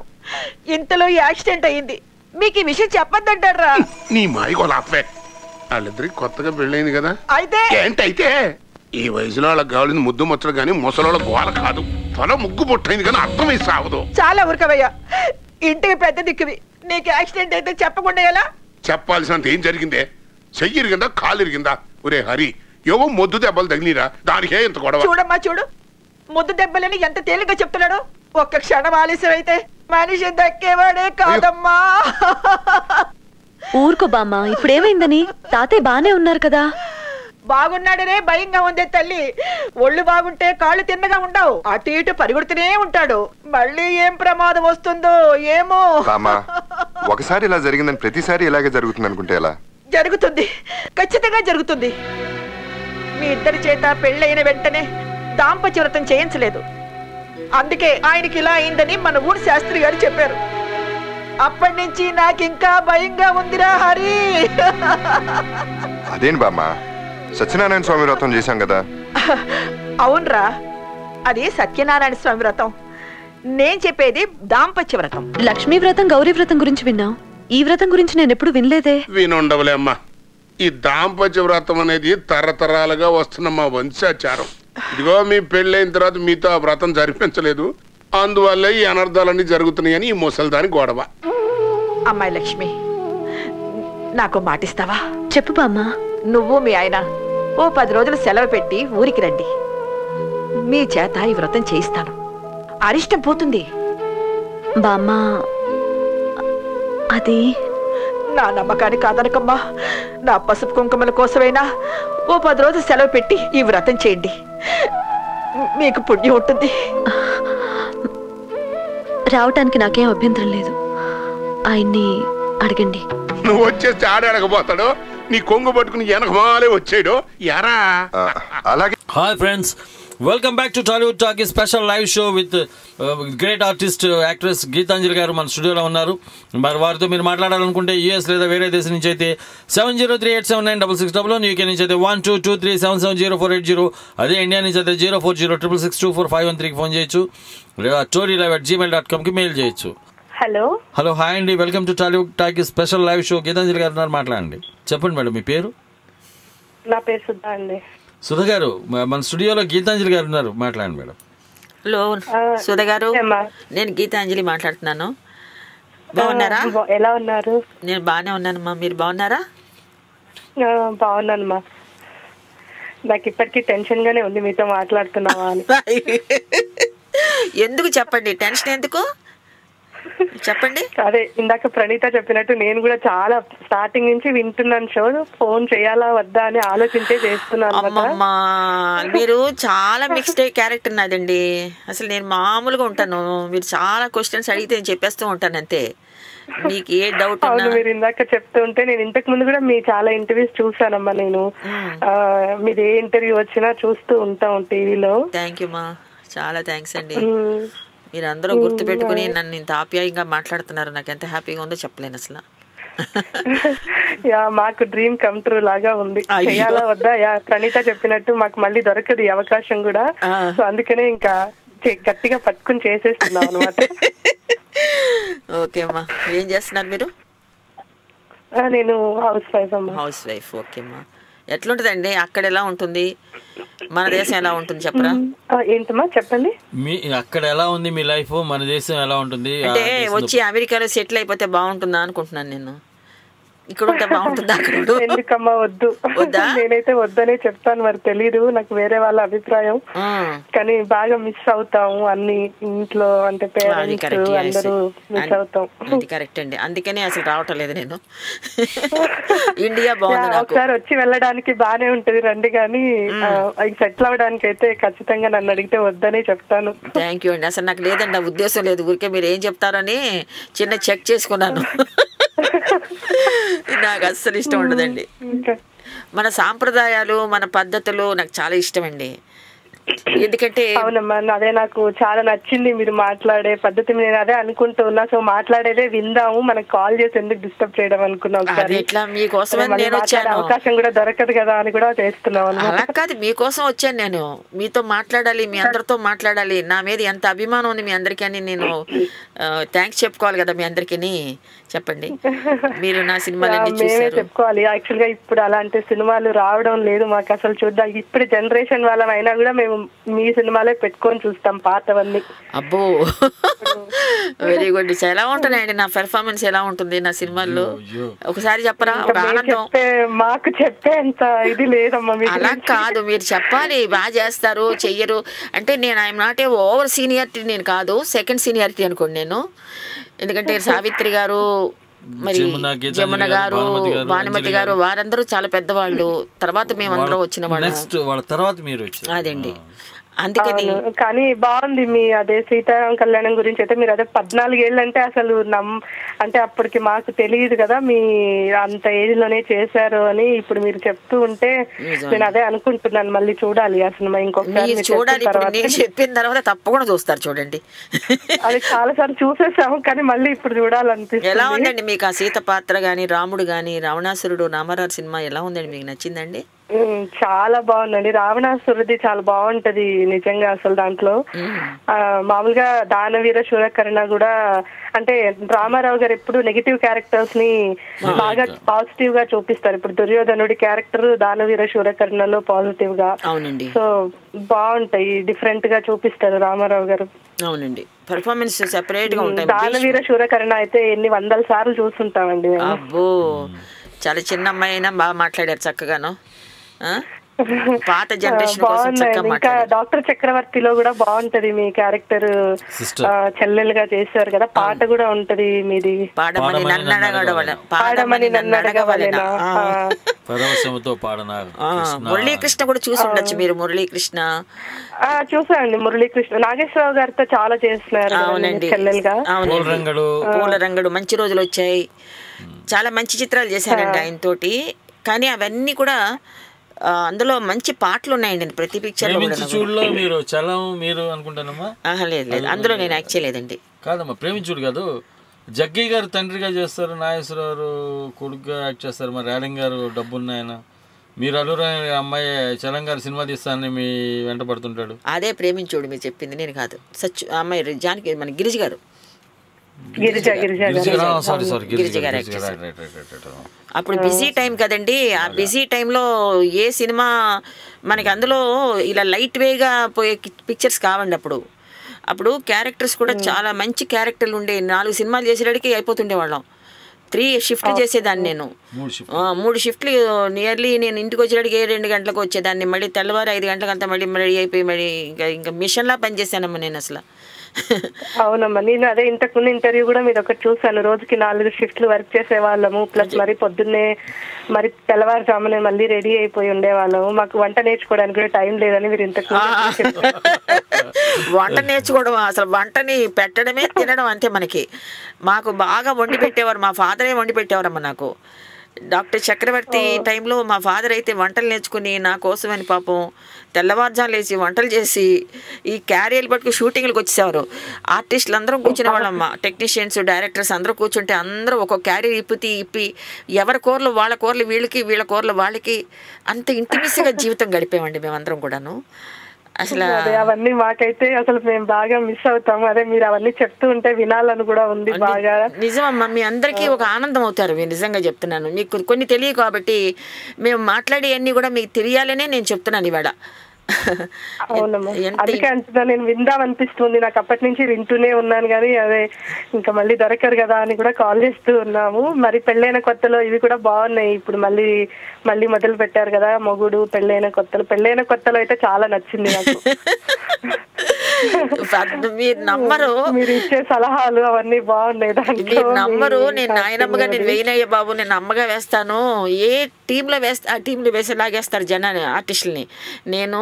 ఇంతలో ఈ యాక్సిడెంట్ అయ్యింది. మీకు ఈ విషయం చెప్పొద్దంటారా? నీ మాయగోలాఫే. వాళ్ళిద్దరికి కొత్తగా పెళ్ళైంది కదా. అయితే ఏంటైతే ఈ వయసులో వాళ్ళకి కావాల్సింది ముద్దు ముచ్చడు కానీ ముసలోళ్ళ గోల కాదు. త్వర ముగ్గు పొట్టైంది కానీ అర్థం వేసి సావదు. చాలా ఊరుకోవయ్యా, ఇంటికి పెద్ద దిక్కువి. నీకు యాక్సిడెంట్ అయితే చెప్పకుండా ఎలా? చెప్పాల్సినంత ఏం జరిగిందే? చెయ్యి ఇరిగిందా, కాలు ఇరిగిందా? ఒరే హరి, ఏవో మొద్దు దెబ్బలు తగిలిరా, దానికే ఇంత గొడవ. చూడమ్మా చూడు, ముద్దు దెబ్బలని ఎంత తేలిగ్గా చెప్తున్నాడు. ఒక్క క్షణం ఆలస్యం అయితే మనిషి దక్కేవాడే కాదమ్మా. ఊరుకో బామ్మ, ఇప్పుడేమైందని? తాతయ్య బానే ఉన్నారు కదా. బాగున్నాడనే భయంగా ఉందే తల్లి. ఒళ్ళు బాగుంటే కాళ్ళు తిన్నగా ఉండవు, అటు ఇటు పరిగెడుతూనే ఉంటాడు. మళ్ళీ ఏం ప్రమాదం వస్తుందో ఏమో. ఒకసారి ఇలా జరిగిందని ప్రతిసారి ఇలాగే జరుగుతుంది అనుకుంటే ఎలా? జరుగుతుంది, ఖచ్చితంగా జరుగుతుంది. మీ ఇద్దరి చేత పెళ్ళైన వెంటనే దాంపత్య వ్రతం చేయించలేదు. అందుకే ఆయనకి ఇలా అయిందని మన ఊరు శాస్త్రి గారు చెప్పారు. అప్పటి నుంచి నాకింకా భయంగా ఉందిరా హరి. అదేం బామ్మ, సత్యనారాయణ స్వామి వ్రతం చేశాం కదా. అవునరా, అది సత్యనారాయణ స్వామి వ్రతం. నేను చెప్పేది దాంపత్య వ్రతం. లక్ష్మీ వ్రతం, గౌరీ వ్రతం గురించి విన్నావు. ఈ వ్రతం గురించి నేను ఎప్పుడు వినలేదే. వినుండవులే అమ్మా. ఈ దాంపత్య వ్రతం అనేది తరతరాలుగా వస్తున్న మా వంశాచారం. ఇదిగో మీ పెళ్ళైన తర్వాత మీతో ఆ వ్రతం జరిపించలేదు, అందువల్ల ఈ అనర్థాలన్నీ జరుగుతున్నాయని ఈ ముసలిదాని గొడవ. అమ్మాయి లక్ష్మి, నాకు మాటిస్తావా? చెప్పు బామ్మ. నువ్వు మీ ఆయన ఓ 10 రోజులు సెలవు పెట్టి ఊరికి రండి. మీ చేత ఈ వ్రతం చేయిస్తాను. అరిష్టం పోతుంది. బామ్మ, అది నా నమ్మకాన్ని కాదనకమ్మా. నా పసుపు కుంకుమల కోసమైనా ఓ 10 రోజులు సెలవు పెట్టి ఈ వ్రతం చేయండి. మీకు పుణ్యం ఉంటుంది. రావటానికి నాకేం అభ్యంతరం లేదు. ఆయన్ని అడగండి. నువ్వు వచ్చేస్తే అడగబోతాడు, నీ కొంగు పట్టుకుని వెనకమాలే వచ్చాడు. యారా అలాగే. Hi friends, welcome back to Tollywood talk, special live show with great artist actress Geetanjali గారు మన స్టూడియోలో ఉన్నారు. మరి వారితో మీరు మాట్లాడాలనుకుంటే యూఎస్ లేదా వేరే దేశం నుంచి అయితే 7038796666, యూకే నుంచి అయితే 1223770480, అదే ఇండియా నుంచి అయితే 0406624513కి ఫోన్ చేయొచ్చు, లేదా torylive@gmail.comకి మెయిల్ చేయొచ్చు. హలో హలో, హాయ్ అండి, welcome to Tollywood talk special live show. Geetanjali గారు ఉన్నారు, మాట్లాడండి. చెప్పండి మేడం, మీ పేరు? నా పేరు సుధా అండి. సుధా గారు, మన స్టూడియోలో గీతాంజలి గారు ఉన్నారు, మాట్లాడండి మేడం. హలో సుధా గారు, నేను గీతాంజలి మాట్లాడుతున్నాను. బాగున్నారా? ఎలా ఉన్నారు? నేను బాగానే ఉన్నానమ్మా, మీరు బాగున్నారా? బాగున్నానమ్మా. నాకు ఇప్పటికీ టెన్షన్ గానే ఉంది మీతో మాట్లాడుతున్నావా అని. ఎందుకు చెప్పండి, టెన్షన్ ఎందుకు? చెప్పండి. అదే ఇందాక ప్రణీత చెప్పినట్టు నేను కూడా చాలా స్టార్టింగ్ నుంచి వింటున్నాను షో. ఫోన్ చేయాలా వద్దా అని ఆలోచించే చేస్తున్నాను. అమ్మమ్మా, మీరు చాలా మిక్స్డ్ క్యారెక్టర్ నాదండి. అసలు నేను మామూలుగా ఉంటాను, మీరు చాలా క్వశ్చన్స్ అడిగితే నేను చెప్పేస్తూ ఉంటాను అంతే. మీకు ఏ డౌట్ అవును, మీరు ఇందాక చెప్తుంటే నేను ఇంతకు ముందు కూడా మీ చాలా ఇంటర్వ్యూస్ చూసానమ్మా. నేను మీది ఏ ఇంటర్వ్యూ వచ్చినా చూస్తూ ఉంటాం టీవీలో. థ్యాంక్ యూ మా, చాలా థ్యాంక్స్ అండి. మీరు అందరూ గుర్తు పెట్టుకుని నన్ను ఇంత ఆప్యాయంగా మాట్లాడుతున్నారు. నాకు ఎంత హ్యాపీగా ఉందో చెప్పలేను అసలు. యా, మాకు డ్రీమ్ కమ్ ట్రూ లాగా ఉంది. చేయాలా వద్దా? యా, ప్రణీత చెప్పినట్టు మాకు మళ్ళీ దొరకదు ఈ అవకాశం కూడా. సో అందుకనే ఇంకా గట్టిగా పట్టుకుని చేసేస్తున్నాం అనమాట. ఓకే అమ్మా, ఏం చేస్తున్నారు మీరు? నేను హౌస్ వైఫ్ అమ్మా. హౌస్ వైఫ్, ఓకే అమ్మా. ఎట్లుంటదండి అక్కడ, ఎలా ఉంటుంది, మన దేశం ఎలా ఉంటుంది చెప్పరా? ఏంటమ్మా చెప్పండి. మీ అక్కడ ఎలా ఉంది మీ లైఫ్, మన దేశం ఎలా ఉంటుంది? అంటే వచ్చి అమెరికాలో సెటిల్ అయిపోతే బాగుంటుందా అనుకుంటున్నాను నేను. ఇక్కడ ఉంటే బాగుంటుందా? అక్కడ ఎందుకమ్మా వద్దు, నేనైతే వద్దనే చెప్తాను. మరి తెలీదు, నాకు వేరే వాళ్ళ అభిప్రాయం. కానీ బాగా మిస్ అవుతాము అన్ని, ఇంట్లో అంటే పేరెంట్స్ అందరూ మిస్ అవుతాం. అది కరెక్ట్ అండి, అందుకనే అసలు రావటం లేదు నేను. ఇండియా బాగుంది. ఒకసారి వచ్చి వెళ్ళడానికి బానే ఉంటది రండి, కానీ సెటిల్ అవడానికి అయితే ఖచ్చితంగా నన్ను అడిగితే వద్దనే చెప్తాను. థ్యాంక్ యూ అండి. అసలు నాకు లేదండి ఆ ఉద్దేశం లేదు, ఊరికే మీరు ఏం చెప్తారని చిన్న చెక్ చేసుకున్నాను. నాకు అస్సలు ఇష్టం ఉండదండి. మన సాంప్రదాయాలు, మన పద్ధతులు నాకు చాలా ఇష్టం అండి. ఎందుకంటే అవునమ్మా, అదే నాకు చాలా నచ్చింది మీరు మాట్లాడే పద్ధతి. నేను అదే అనుకుంటూ ఉన్నా, సో మాట్లాడేదే విందాము, మనకు కాల్ చేసి ఎందుకు డిస్టర్బ్ చేయడం అనుకున్నాం. అవకాశం కూడా దొరకదు కదా అని కూడా చేస్తున్నాం. అలా కాదు, మీకోసం వచ్చాను నేను, మీతో మాట్లాడాలి, మీ అందరితో మాట్లాడాలి. నా మీద ఎంత అభిమానం ఉంది మీ అందరికీ అని నేను థ్యాంక్స్ చెప్పుకోవాలి కదా మీ అందరికీ. చెప్పండి, మీరు నా సినిమాలన్నీ చూసారు. చెప్పుకోవాలి. యాక్చువల్ గా ఇప్పుడు అలాంటి సినిమాలు రావడం లేదు మాకు అసలు. చూద్దాం, ఇప్పుడు జనరేషన్ వాళ్ళం అయినా కూడా మేము మీ సినిమాలే పెట్టుకొని చూస్తాం పాతవన్నీ. అబ్బో, వెరీ గుడ్. ఎలా ఉంటుందండి నా పెర్ఫార్మెన్స్, ఎలా ఉంటుంది నా సినిమాల్లో? ఒకసారి చెప్పరా? మాకు చెప్పే అంత ఇది లేదమ్మా. అలా కాదు, మీరు చెప్పాలి. బాగా చేస్తారు, చెయ్యరు అంటే నేను I'm not a over seniority, నేను కాదు, సెకండ్ సీనియారిటీ అనుకోండి నేను. ఎందుకంటే సావిత్రి గారు, మరి జమున గారు, భానుమతి గారు, వారందరూ చాలా పెద్దవాళ్ళు. తర్వాత మేమందరం వచ్చిన వాళ్ళు. అదండి, అందుకని. కానీ బాగుంది మీ అదే సీతారాం కళ్యాణం గురించి అయితే. మీరు అదే 14 ఏళ్ళు అంటే అసలు అంటే అప్పటికి మాకు తెలియదు కదా మీ అంత ఏజ్ లోనే చేశారు అని. ఇప్పుడు మీరు చెప్తూ ఉంటే నేను అదే అనుకుంటున్నాను, మళ్ళీ చూడాలి ఆ సినిమా ఇంకొకసారి. చూడాలి, చెప్పిన తర్వాత తప్పకుండా చూస్తారు. చూడండి, అది చాలా సార్లు చూసేసాము, కానీ మళ్ళీ ఇప్పుడు చూడాలనిపిస్తుంది. ఎలా ఉందండి మీకు ఆ సీత పాత్ర గాని, రాముడు గాని, రావణాసురుడు, రామారావు సినిమా ఎలా ఉందండి? మీకు నచ్చిందండి? చాలా బాగుందండి. రావణాసురుది చాలా బాగుంటది నిజంగా. అసలు దాంట్లో మామూలుగా దానవీర శూరకర్ణ కూడా, అంటే రామారావు గారు ఎప్పుడు నెగిటివ్ క్యారెక్టర్స్ ని బాగా పాజిటివ్ గా చూపిస్తారు. ఇప్పుడు దుర్యోధనుడి క్యారెక్టర్ దానవీర శూరకర్ణలో పాజిటివ్ గా. అవునండి, సో బాగుంటాయి, డిఫరెంట్ గా చూపిస్తారు రామారావు గారు. అవునండి, పర్ఫార్మెన్స్ సెపరేట్ గా ఉంటాయి. దానవీర శూరకర్ణ అయితే ఎన్ని 100 సార్లు చూస్తుంటామండి. అబ్బో, చాలా చిన్న అమ్మాయి అయినా బాగా మాట్లాడారు చక్కగాను. పాత జనరేషన్ కోసం చక్కగా మాట్లాడారు. డాక్టర్ చక్రవర్తిలో కూడా బాగుంటది మీ క్యారెక్టర్, చెల్లెలుగా చేశారు కదా. పాట కూడా ఉంటది మీది, పాడమని నన్ను అడగవలెనా. మురళీకృష్ణ కూడా చూసి ఉండొచ్చు మీరు. మురళీకృష్ణ చూసాండి, మురళీకృష్ణ నాగేశ్వరరావు గారితో చాలా చేస్తున్నారు. అవునండి, చెల్లెలుగా. పూలరంగడు, మంచి రోజులు వచ్చాయి, చాలా మంచి చిత్రాలు చేశారండి ఆయనతోటి. కానీ అవన్నీ కూడా అందులో మంచి పాటలు ఉన్నాయండి ప్రతి పిక్చర్ లో. మీరు అనుకుంటానమ్మా? లేదు లేదు, అందులో నేను యాక్ట్ చేయలేదండి. కాదమ్మా, ప్రేమించుడు కాదు. జగ్గయ్య గారు తండ్రిగా చేస్తారు, నాగేశ్వరరావు కొడుకుగా యాక్ట్ చేస్తారు, మరి రేలంగ్ గారు డబ్బున్నాయన. మీరు అల్లూరు అమ్మాయి చలం గారు సినిమా తీస్తానని మీ వెంట పడుతుంటాడు. అదే ప్రేమించుడు మీరు చెప్పింది, నేను కాదు. అమ్మాయి జానకి, మన గిరిజ గారు. అప్పుడు బిజీ టైం కదండి. ఆ బిజీ టైంలో ఏ సినిమా మనకి అందులో ఇలా లైట్ వేగా పోయే పిక్చర్స్ కావండి. అప్పుడు క్యారెక్టర్స్ కూడా చాలా మంచి క్యారెక్టర్లు ఉండే. 4 సినిమాలు చేసేటికి అయిపోతుండే వాళ్ళం. 3 షిఫ్ట్లు చేసేదాన్ని నేను. 3 షిఫ్ట్లు నియర్లీ. నేను ఇంటికి వచ్చేటికి 2 గంటలకు వచ్చేదాన్ని. మళ్ళీ తెల్లవారు 5 గంటలకు అంతా మళ్ళీ రెడీ అయిపోయి మళ్ళీ ఇంకా మిషన్లా పనిచేశానమ్మా నేను. అసలు అవునమ్మా, నేను అదే ఇంతకుముందు ఇంటర్వ్యూ కూడా మీరు ఒకటి చూసాను. రోజుకి 4 షిఫ్ట్లు వర్క్ చేసే వాళ్ళము, ప్లస్ మరి పొద్దున్నే మరి తెల్లవారుజామునే మళ్ళీ రెడీ అయిపోయి ఉండేవాళ్ళము. మాకు వంట నేర్చుకోవడానికి కూడా టైం లేదని మీరు ఇంతకుముందు. వంట నేర్చుకోవడం అసలు వంటని పెట్టడమే తినడం అంతే మనకి. మాకు బాగా వండి పెట్టేవారు, మా ఫాదరే వండి పెట్టేవారమ్మా నాకు. డాక్టర్ చక్రవర్తి టైంలో మా ఫాదర్ అయితే వంటలు నేర్చుకుని నా కోసమని పాపం తెల్లవారుజాము లేచి వంటలు చేసి ఈ క్యారియర్లు పట్టుకు షూటింగ్లకు వచ్చేసేవారు. ఆర్టిస్టులు అందరం కూర్చునే వాళ్ళమ్మ, టెక్నీషియన్స్, డైరెక్టర్స్ అందరూ కూర్చుంటే అందరూ ఒక్కొక్క క్యారియర్ ఇప్పి ఎవరి కూరలు వాళ్ళ కూరలు వీళ్ళకి, వీళ్ళ కూరలు వాళ్ళకి, అంత ఇంటిమిసిగా జీవితం గడిపేవండి మేమందరం కూడాను. అసలు అవన్నీ మాకైతే అసలు మేము బాగా మిస్ అవుతాము. అదే మీరు అవన్నీ చెప్తూ ఉంటే వినాలని కూడా ఉంది బాగా. నిజమమ్మా, మీ అందరికీ ఒక ఆనందం అవుతారు. మీరు నిజంగా చెప్తున్నాను, మీకు కొన్ని తెలియదు కాబట్టి మేము మాట్లాడే అన్ని కూడా మీకు తెలియాలనే నేను చెప్తున్నాను ఇవాళ. అవునమ్మా, అందుకే అంటున్నా, నేను విందామనిపిస్తుంది. నాకు అప్పటి నుంచి వింటూనే ఉన్నాను కానీ అదే ఇంకా మళ్ళీ దొరకరు కదా అని కూడా కాల్ చేస్తూ ఉన్నాము. మరి పెళ్ళైన కొత్తలో ఇవి కూడా బాగున్నాయి. ఇప్పుడు మళ్ళీ మొదలు పెట్టారు కదా మొగుడు పెళ్ళైన కొత్తలో అయితే చాలా నచ్చింది నాకు. మీరు నమ్మరు, మీరు ఇచ్చే సలహాలు అవన్నీ బాగున్నాయి. మీరు నమ్మరు, నేను నాయనమ్మగా నేను వేయనయ్య బాబు, నేను అమ్మగా వేస్తాను, ఏ టీంలో వేస్తా ఆ టీంలో వేసేలాగేస్తారు జనాన్ని, ఆర్టిస్టులని. నేను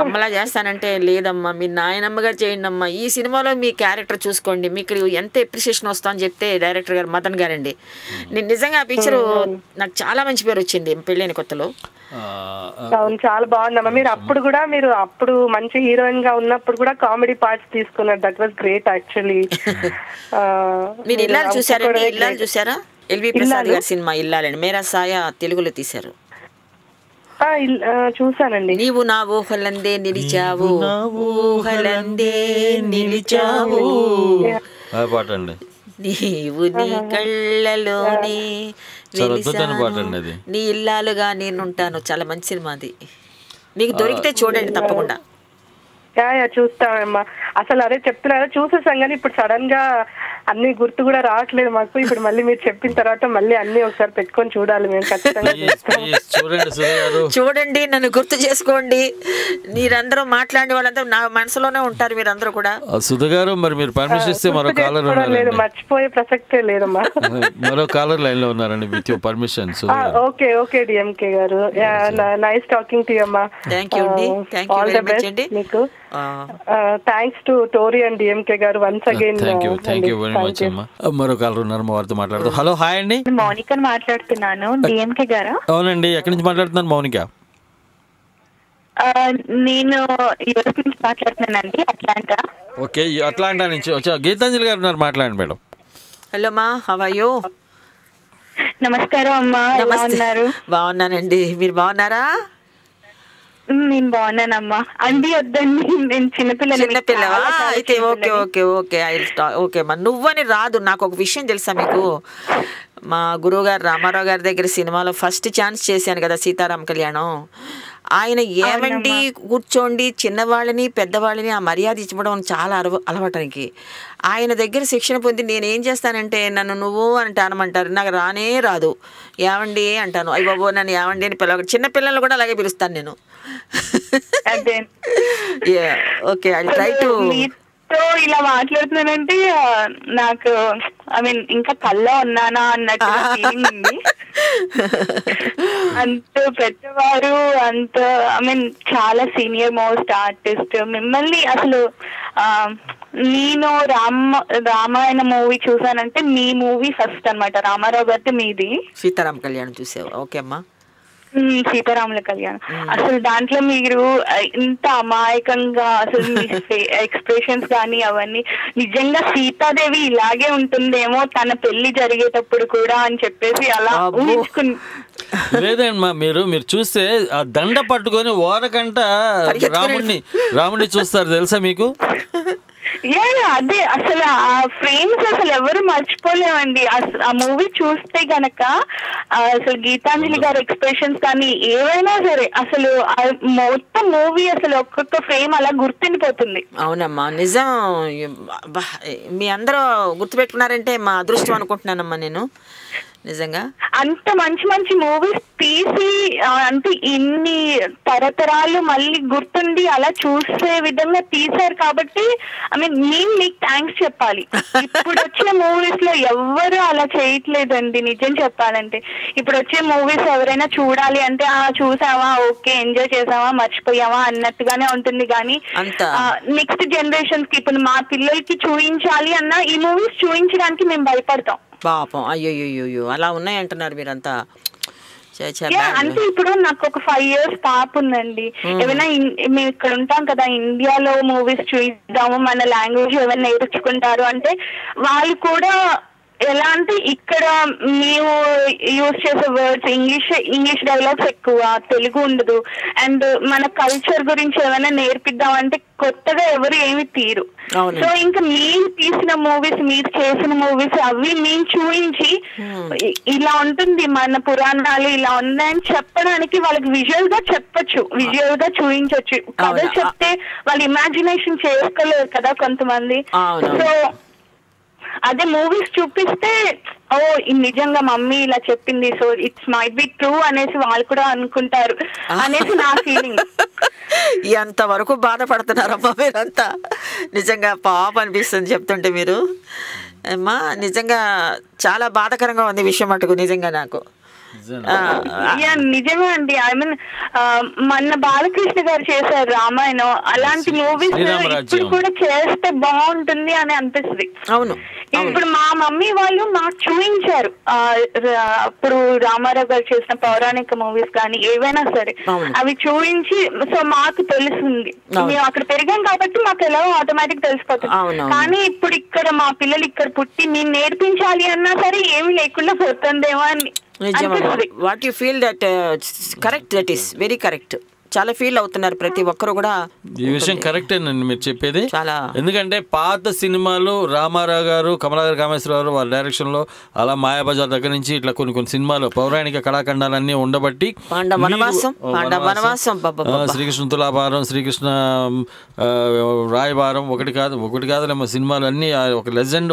అమ్మలా చేస్తానంటే లేదమ్మా మీరు నాయనమ్మగా చేయండి అమ్మా, ఈ సినిమాలో మీ క్యారెక్టర్ చూసుకోండి, మీకు ఎంత ఎప్రిసియేషన్ వస్తా అని చెప్తే డైరెక్టర్ గారు మదన్ గారండి. నేను నిజంగా ఆ పిక్చర్ నాకు చాలా మంచి పేరు వచ్చింది పెళ్ళైన కొత్తలో. అవును, చాలా బాగుందమ్మా. మీరు అప్పుడు మంచి హీరోయిన్ గా ఉన్నప్పుడు కూడా కామెడీ పార్ట్స్ తీసుకున్నారు. That was great actually. మీరు ఇల్లాలు చూసారండి? ఇల్లాలు చూసారా? ఎల్వి ప్రసాద్ గారి సినిమా ఇల్లాలండి, మేరా సాయ తెలుగులో తీశారు. చూసానండి. నీవు నా ఊహలందే నిలిచావు, ఊహలందే నిలిచావు, పాటండి. నీవు నీ కళ్ళలోనే నీ ఇల్లాలుగా నేనుంటాను. చాలా మంచి సినిమా అది, మీకు దొరికితే చూడండి తప్పకుండా. చూస్తామమ్మా. అసలు అదే చెప్తున్నారు, చూసేసాం కానీ ఇప్పుడు సడన్ గా అన్ని గుర్తు కూడా రావట్లేదు మాకు. ఇప్పుడు మళ్ళీ మీరు చెప్పిన తర్వాత మళ్ళీ అన్ని ఒకసారి పెట్టుకొని చూడాలి మేము ఖచ్చితంగా. చూడండి, నన్ను గుర్తు చేసుకోండి. మీరందరూ మాట్లాడే వాళ్ళంతా నా మనసులోనే ఉంటారు మీరందరూ కూడా. సుధ గారు, మరి మీరు పర్మిషన్ ఇస్తే మరో కాలర్ లేదు, మర్చిపోయే ప్రసక్తే లేదమ్మా. మరో కాలర్ లైన్ లో ఉన్నారండి, with your permission. Okay DMK గారు, నైస్ టాకింగ్ టు యు అమ్మా. థాంక్యూ అండి, థాంక్యూ వెరీ మచ్ అండి మీకు. Thanks to Tori and DMK గారు once again. Thank you very much అమ్మా. మరో కాలర్ ఉన్నారు, మా వారితో మాట్లాడుతూ. హలో, హాయ్ అండి. మౌనికని మాట్లాడుతున్నాను. డిఎంకే గారా? అవునండి, ఎక్కడి నుంచి మాట్లాడుతున్నారు మౌనిక? నేను యూరోప్ నుంచి మాట్లాడుతున్నానండి, అట్లాంటా. ఓకే, అట్లాంటా నుంచి వచ్చా. గీతాంజలి గారు ఉన్నారు, మాట్లాడండి మేడం. హలో మా, హౌ ఆర్ యు? నమస్కారం అమ్మా, ఎలా ఉన్నారు? బాగున్నానండి, మీరు బాగున్నారా? నేను బాగున్నానమ్మా. అండి వద్దండి, నేను చిన్నపిల్లవా అయితే? ఓకే ఓకే ఓకే ఓకే అమ్మా. నువ్వని రాదు, నాకు ఒక విషయం తెలుసా మీకు? మా గురువు గారు రామారావు గారి దగ్గర సినిమాలో ఫస్ట్ ఛాన్స్ చేశాను కదా, సీతారామ కళ్యాణం. ఆయన ఏమండి కూర్చోండి, చిన్నవాళ్ళని పెద్దవాళ్ళని ఆ మర్యాద ఇచ్చడం చాలా అలవాటానికి. ఆయన దగ్గర శిక్షణ పొంది నేనేం చేస్తానంటే, నన్ను నువ్వు అంటే అనమంటారు, నాకు రానే రాదు. ఏమండి అంటాను, అయ్య బాబు నన్ను ఏమండి అని పిలవ. చిన్న పిల్లలు కూడా అలాగే పిలుస్తాను నేను. Okay, I try to. ఇలా మాట్లాడుతున్నానంటే నాకు ఇంకా కల్లో ఉన్నానా అన్నట్టు ఫీలింగ్ ఉంది. అంత పెద్దవారు, అంత చాలా సీనియర్ మోస్ట్ ఆర్టిస్ట్. మిమ్మల్ని అసలు నేను రామాయణ మూవీ చూసానంటే మీ మూవీ ఫస్ట్ అన్నమాట. రామారావు గారితో మీది సీతారామ కళ్యాణం చూసావు? ఓకే అమ్మా. సీతారాముల కళ్యాణం. అసలు దాంట్లో మీరు ఇంత అమాయకంగా అసలు మీ ఎక్స్ప్రెషన్స్ కానీ అవన్నీ నిజంగా సీతాదేవి ఇలాగే ఉంటుందేమో తన పెళ్లి జరిగేటప్పుడు కూడా అని చెప్పేసి అలా ఊహించుకుని. లేదమ్మా, మీరు చూస్తే ఆ దండ పట్టుకొని ఓరకంట రాముడిని చూస్తారు తెలుసా మీకు? అదే అసలు ఆ ఫ్రేమ్స్ అసలు ఎవరు మర్చిపోలేమండి. ఆ మూవీ చూస్తే గనక అసలు గీతాంజలి గారి ఎక్స్ప్రెషన్స్ కానీ ఏవైనా సరే అసలు మొత్తం మూవీ అసలు ఒక్కొక్క ఫ్రేమ్ అలా గుర్తుండిపోతుంది. అవునమ్మా, నిజం. మీ అందరూ గుర్తుపెట్టుకున్నారంటే మా అదృష్టం అనుకుంటున్నానమ్మా నేను. నిజంగా అంత మంచి మంచి మూవీస్ తీసి అంటే ఇన్ని తరతరాలు మళ్ళీ గుర్తుండి అలా చూసే విధంగా తీశారు కాబట్టి ఐ మీన్ మేము మీకు థ్యాంక్స్ చెప్పాలి. ఇప్పుడు వచ్చిన మూవీస్ లో ఎవ్వరు అలా చేయట్లేదండి నిజం చెప్పాలంటే. ఇప్పుడు వచ్చే మూవీస్ ఎవరైనా చూడాలి అంటే చూసావా, ఓకే, ఎంజాయ్ చేసావా, మర్చిపోయావా అన్నట్టుగానే ఉంటుంది. కానీ నెక్స్ట్ జనరేషన్స్ కి ఇప్పుడు మా పిల్లలకి చూపించాలి అన్న ఈ మూవీస్ చూపించడానికి మేము భయపడతాం. పాపం అయ్యో అలా ఉన్నాయంటున్నారు మీరంతా. అంటే ఇప్పుడు నాకు ఒక 5 years పాప ఉందండి. ఏమైనా మేము ఇక్కడ ఉంటాం కదా, ఇండియాలో మూవీస్ చూద్దాము, మన లాంగ్వేజ్ ఏమైనా నేర్చుకుంటారు అంటే వాళ్ళు కూడా ఎలా అంటే ఇక్కడ మేము యూజ్ చేసే వర్డ్స్ ఇంగ్లీష్ డైలాగ్స్ ఎక్కువ, తెలుగు ఉండదు. అండ్ మన కల్చర్ గురించి ఏమైనా నేర్పిద్దామంటే కొత్తగా ఎవరు ఏమి తీరు. సో ఇంకా మీరు తీసిన మూవీస్, మీరు చేసిన మూవీస్ అవి మేము చూపించి ఇలా ఉంటుంది మన పురాణాలు ఇలా ఉన్నాయని చెప్పడానికి వాళ్ళకి విజువల్ గా చెప్పొచ్చు, విజువల్ గా చూపించవచ్చు. కథ చెప్తే వాళ్ళు ఇమాజినేషన్ చేసుకోలేరు కదా కొంతమంది. సో అదే మూవీస్ చూపిస్తే ఓ నిజంగా మమ్మీ ఇలా చెప్పింది, so it's might be true అనేసి వాళ్ళు కూడా అనుకుంటారు అనేసి నా ఫీలింగ్. ఎంత వరకు బాధపడుతున్నారమ్మా మీరంతా, నిజంగా పాప అనిపిస్తుంది చెప్తుంటే. మీరు అమ్మా నిజంగా చాలా బాధాకరంగా ఉంది విషయం మటుకు నిజంగా నాకు. నిజమే అండి. ఐ మీన్ మన బాలకృష్ణ గారు చేశారు రామాయణం, అలాంటి మూవీస్ ఇప్పుడు కూడా చేస్తే బాగుంటుంది అని అనిపిస్తుంది. అవును, ఇప్పుడు మా మమ్మీ వాళ్ళు మాకు చూపించారు అప్పుడు రామారావు గారు చేసిన పౌరాణిక మూవీస్ కానీ ఏవైనా సరే అవి చూపించి, సో మాకు తెలుస్తుంది. మేము అక్కడ పెరిగాం కాబట్టి మాకు ఎలా ఆటోమేటిక్ తెలిసిపోతుంది. కానీ ఇప్పుడు ఇక్కడ మా పిల్లలు ఇక్కడ పుట్టి నేను నేర్పించాలి అన్నా సరే ఏమి లేకుండా పోతుందేమో అని. What you feel that correct, that is very correct. చాలా ఫీల్ అవుతున్నారు ప్రతి ఒక్కరు కూడా. ఈ విషయం కరెక్టేనండి మీరు చెప్పేది. ఎందుకంటే పాత సినిమాలు రామారావు గారు, కమలాకర్ కామేశ్వరరావు గారు వాళ్ళ డైరెక్షన్లో అలా మాయాబజార్ దగ్గర నుంచి ఇట్లా కొన్ని సినిమాలు పౌరాణిక కళాఖండాలన్నీ ఉండబట్టి శ్రీకృష్ణ తులాభారం, శ్రీకృష్ణ రాయబారం ఒకటి కాదులేమో సినిమాలు అన్నీ ఒక లెజెండ్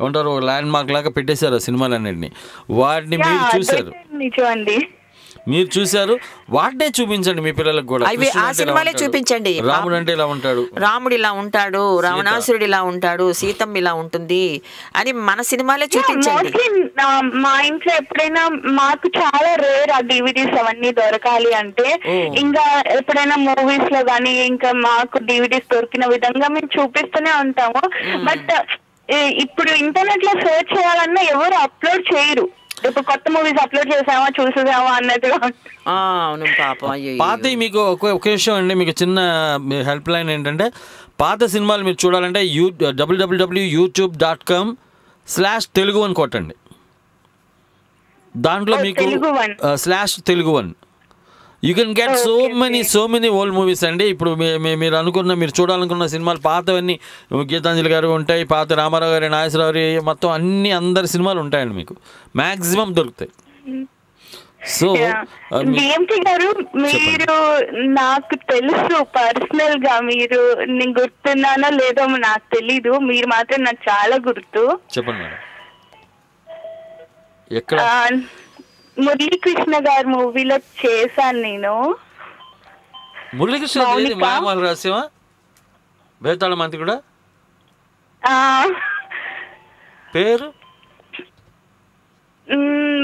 ఏమంటారు, ఒక ల్యాండ్ మార్క్ లాగా పెట్టేశారు ఆ సినిమాలన్నింటినీ. వాటిని మీరు చూశారు, మీరు చూశారు, వాటినే చూపించండి మీ పిల్లలకు కూడా. ఆ సినిమాలే చూపించండి. రాముడు అంటే ఇలా ఉంటాడు, రాముడు ఇలా ఉంటాడు, రావణాసురుడు ఇలా ఉంటాడు, సీతమ్మ ఇలా ఉంటుంది అని మన సినిమాలే చూపించండి. మా ఇంట్లో ఎప్పుడైనా మాకు చాలా రేర్ ఆ డివిడీస్ అవన్నీ దొరకాలి అంటే ఇంకా ఎప్పుడైనా మూవీస్ లో కానీ ఇంకా మాకు డివిడీస్ దొరికిన విధంగా మేము చూపిస్తూనే ఉంటాము. బట్ ఇప్పుడు ఇంటర్నెట్ లో సెర్చ్ చేయాలన్నా ఎవరు అప్లోడ్ చేయరు. ఇప్పుడు కొత్త మూవీస్ అప్లోడ్ చేసామా చూసేసామా అన్నట్టుగా. పాత మీకు ఒక విషయం అండి, మీకు చిన్న హెల్ప్ లైన్ ఏంటంటే పాత సినిమాలు మీరు చూడాలంటే www.youtube.com/telugu అని కొట్టండి. దాంట్లో మీకు /telugu1 you can get so many old movies అండి. ఇప్పుడు మీరు చూడాలనుకున్న సినిమాలు పాతవన్నీ గీతాంజలి గారు ఉంటాయి, పాత రామారావు గారి, నాగేశ్వరరావు గారి, మొత్తం అన్ని అందరి సినిమాలు ఉంటాయండి, మీకు మ్యాక్సిమం దొరుకుతాయి. సో గారు మీరు నాకు తెలుసు పర్సనల్ గా, మీరు నేను గుర్తున్నానో లేదో నాకు తెలీదు, మీరు మాత్రం నాకు చాలా గుర్తు. చెప్పండి మేడం. ఎక్కడ? మురళీకృష్ణ గారి మూవీలో చేశాను నేను. మురళీకృష్ణ మామూలు రహస్యమా, బేతాళ మంత్రి కూడా పేరు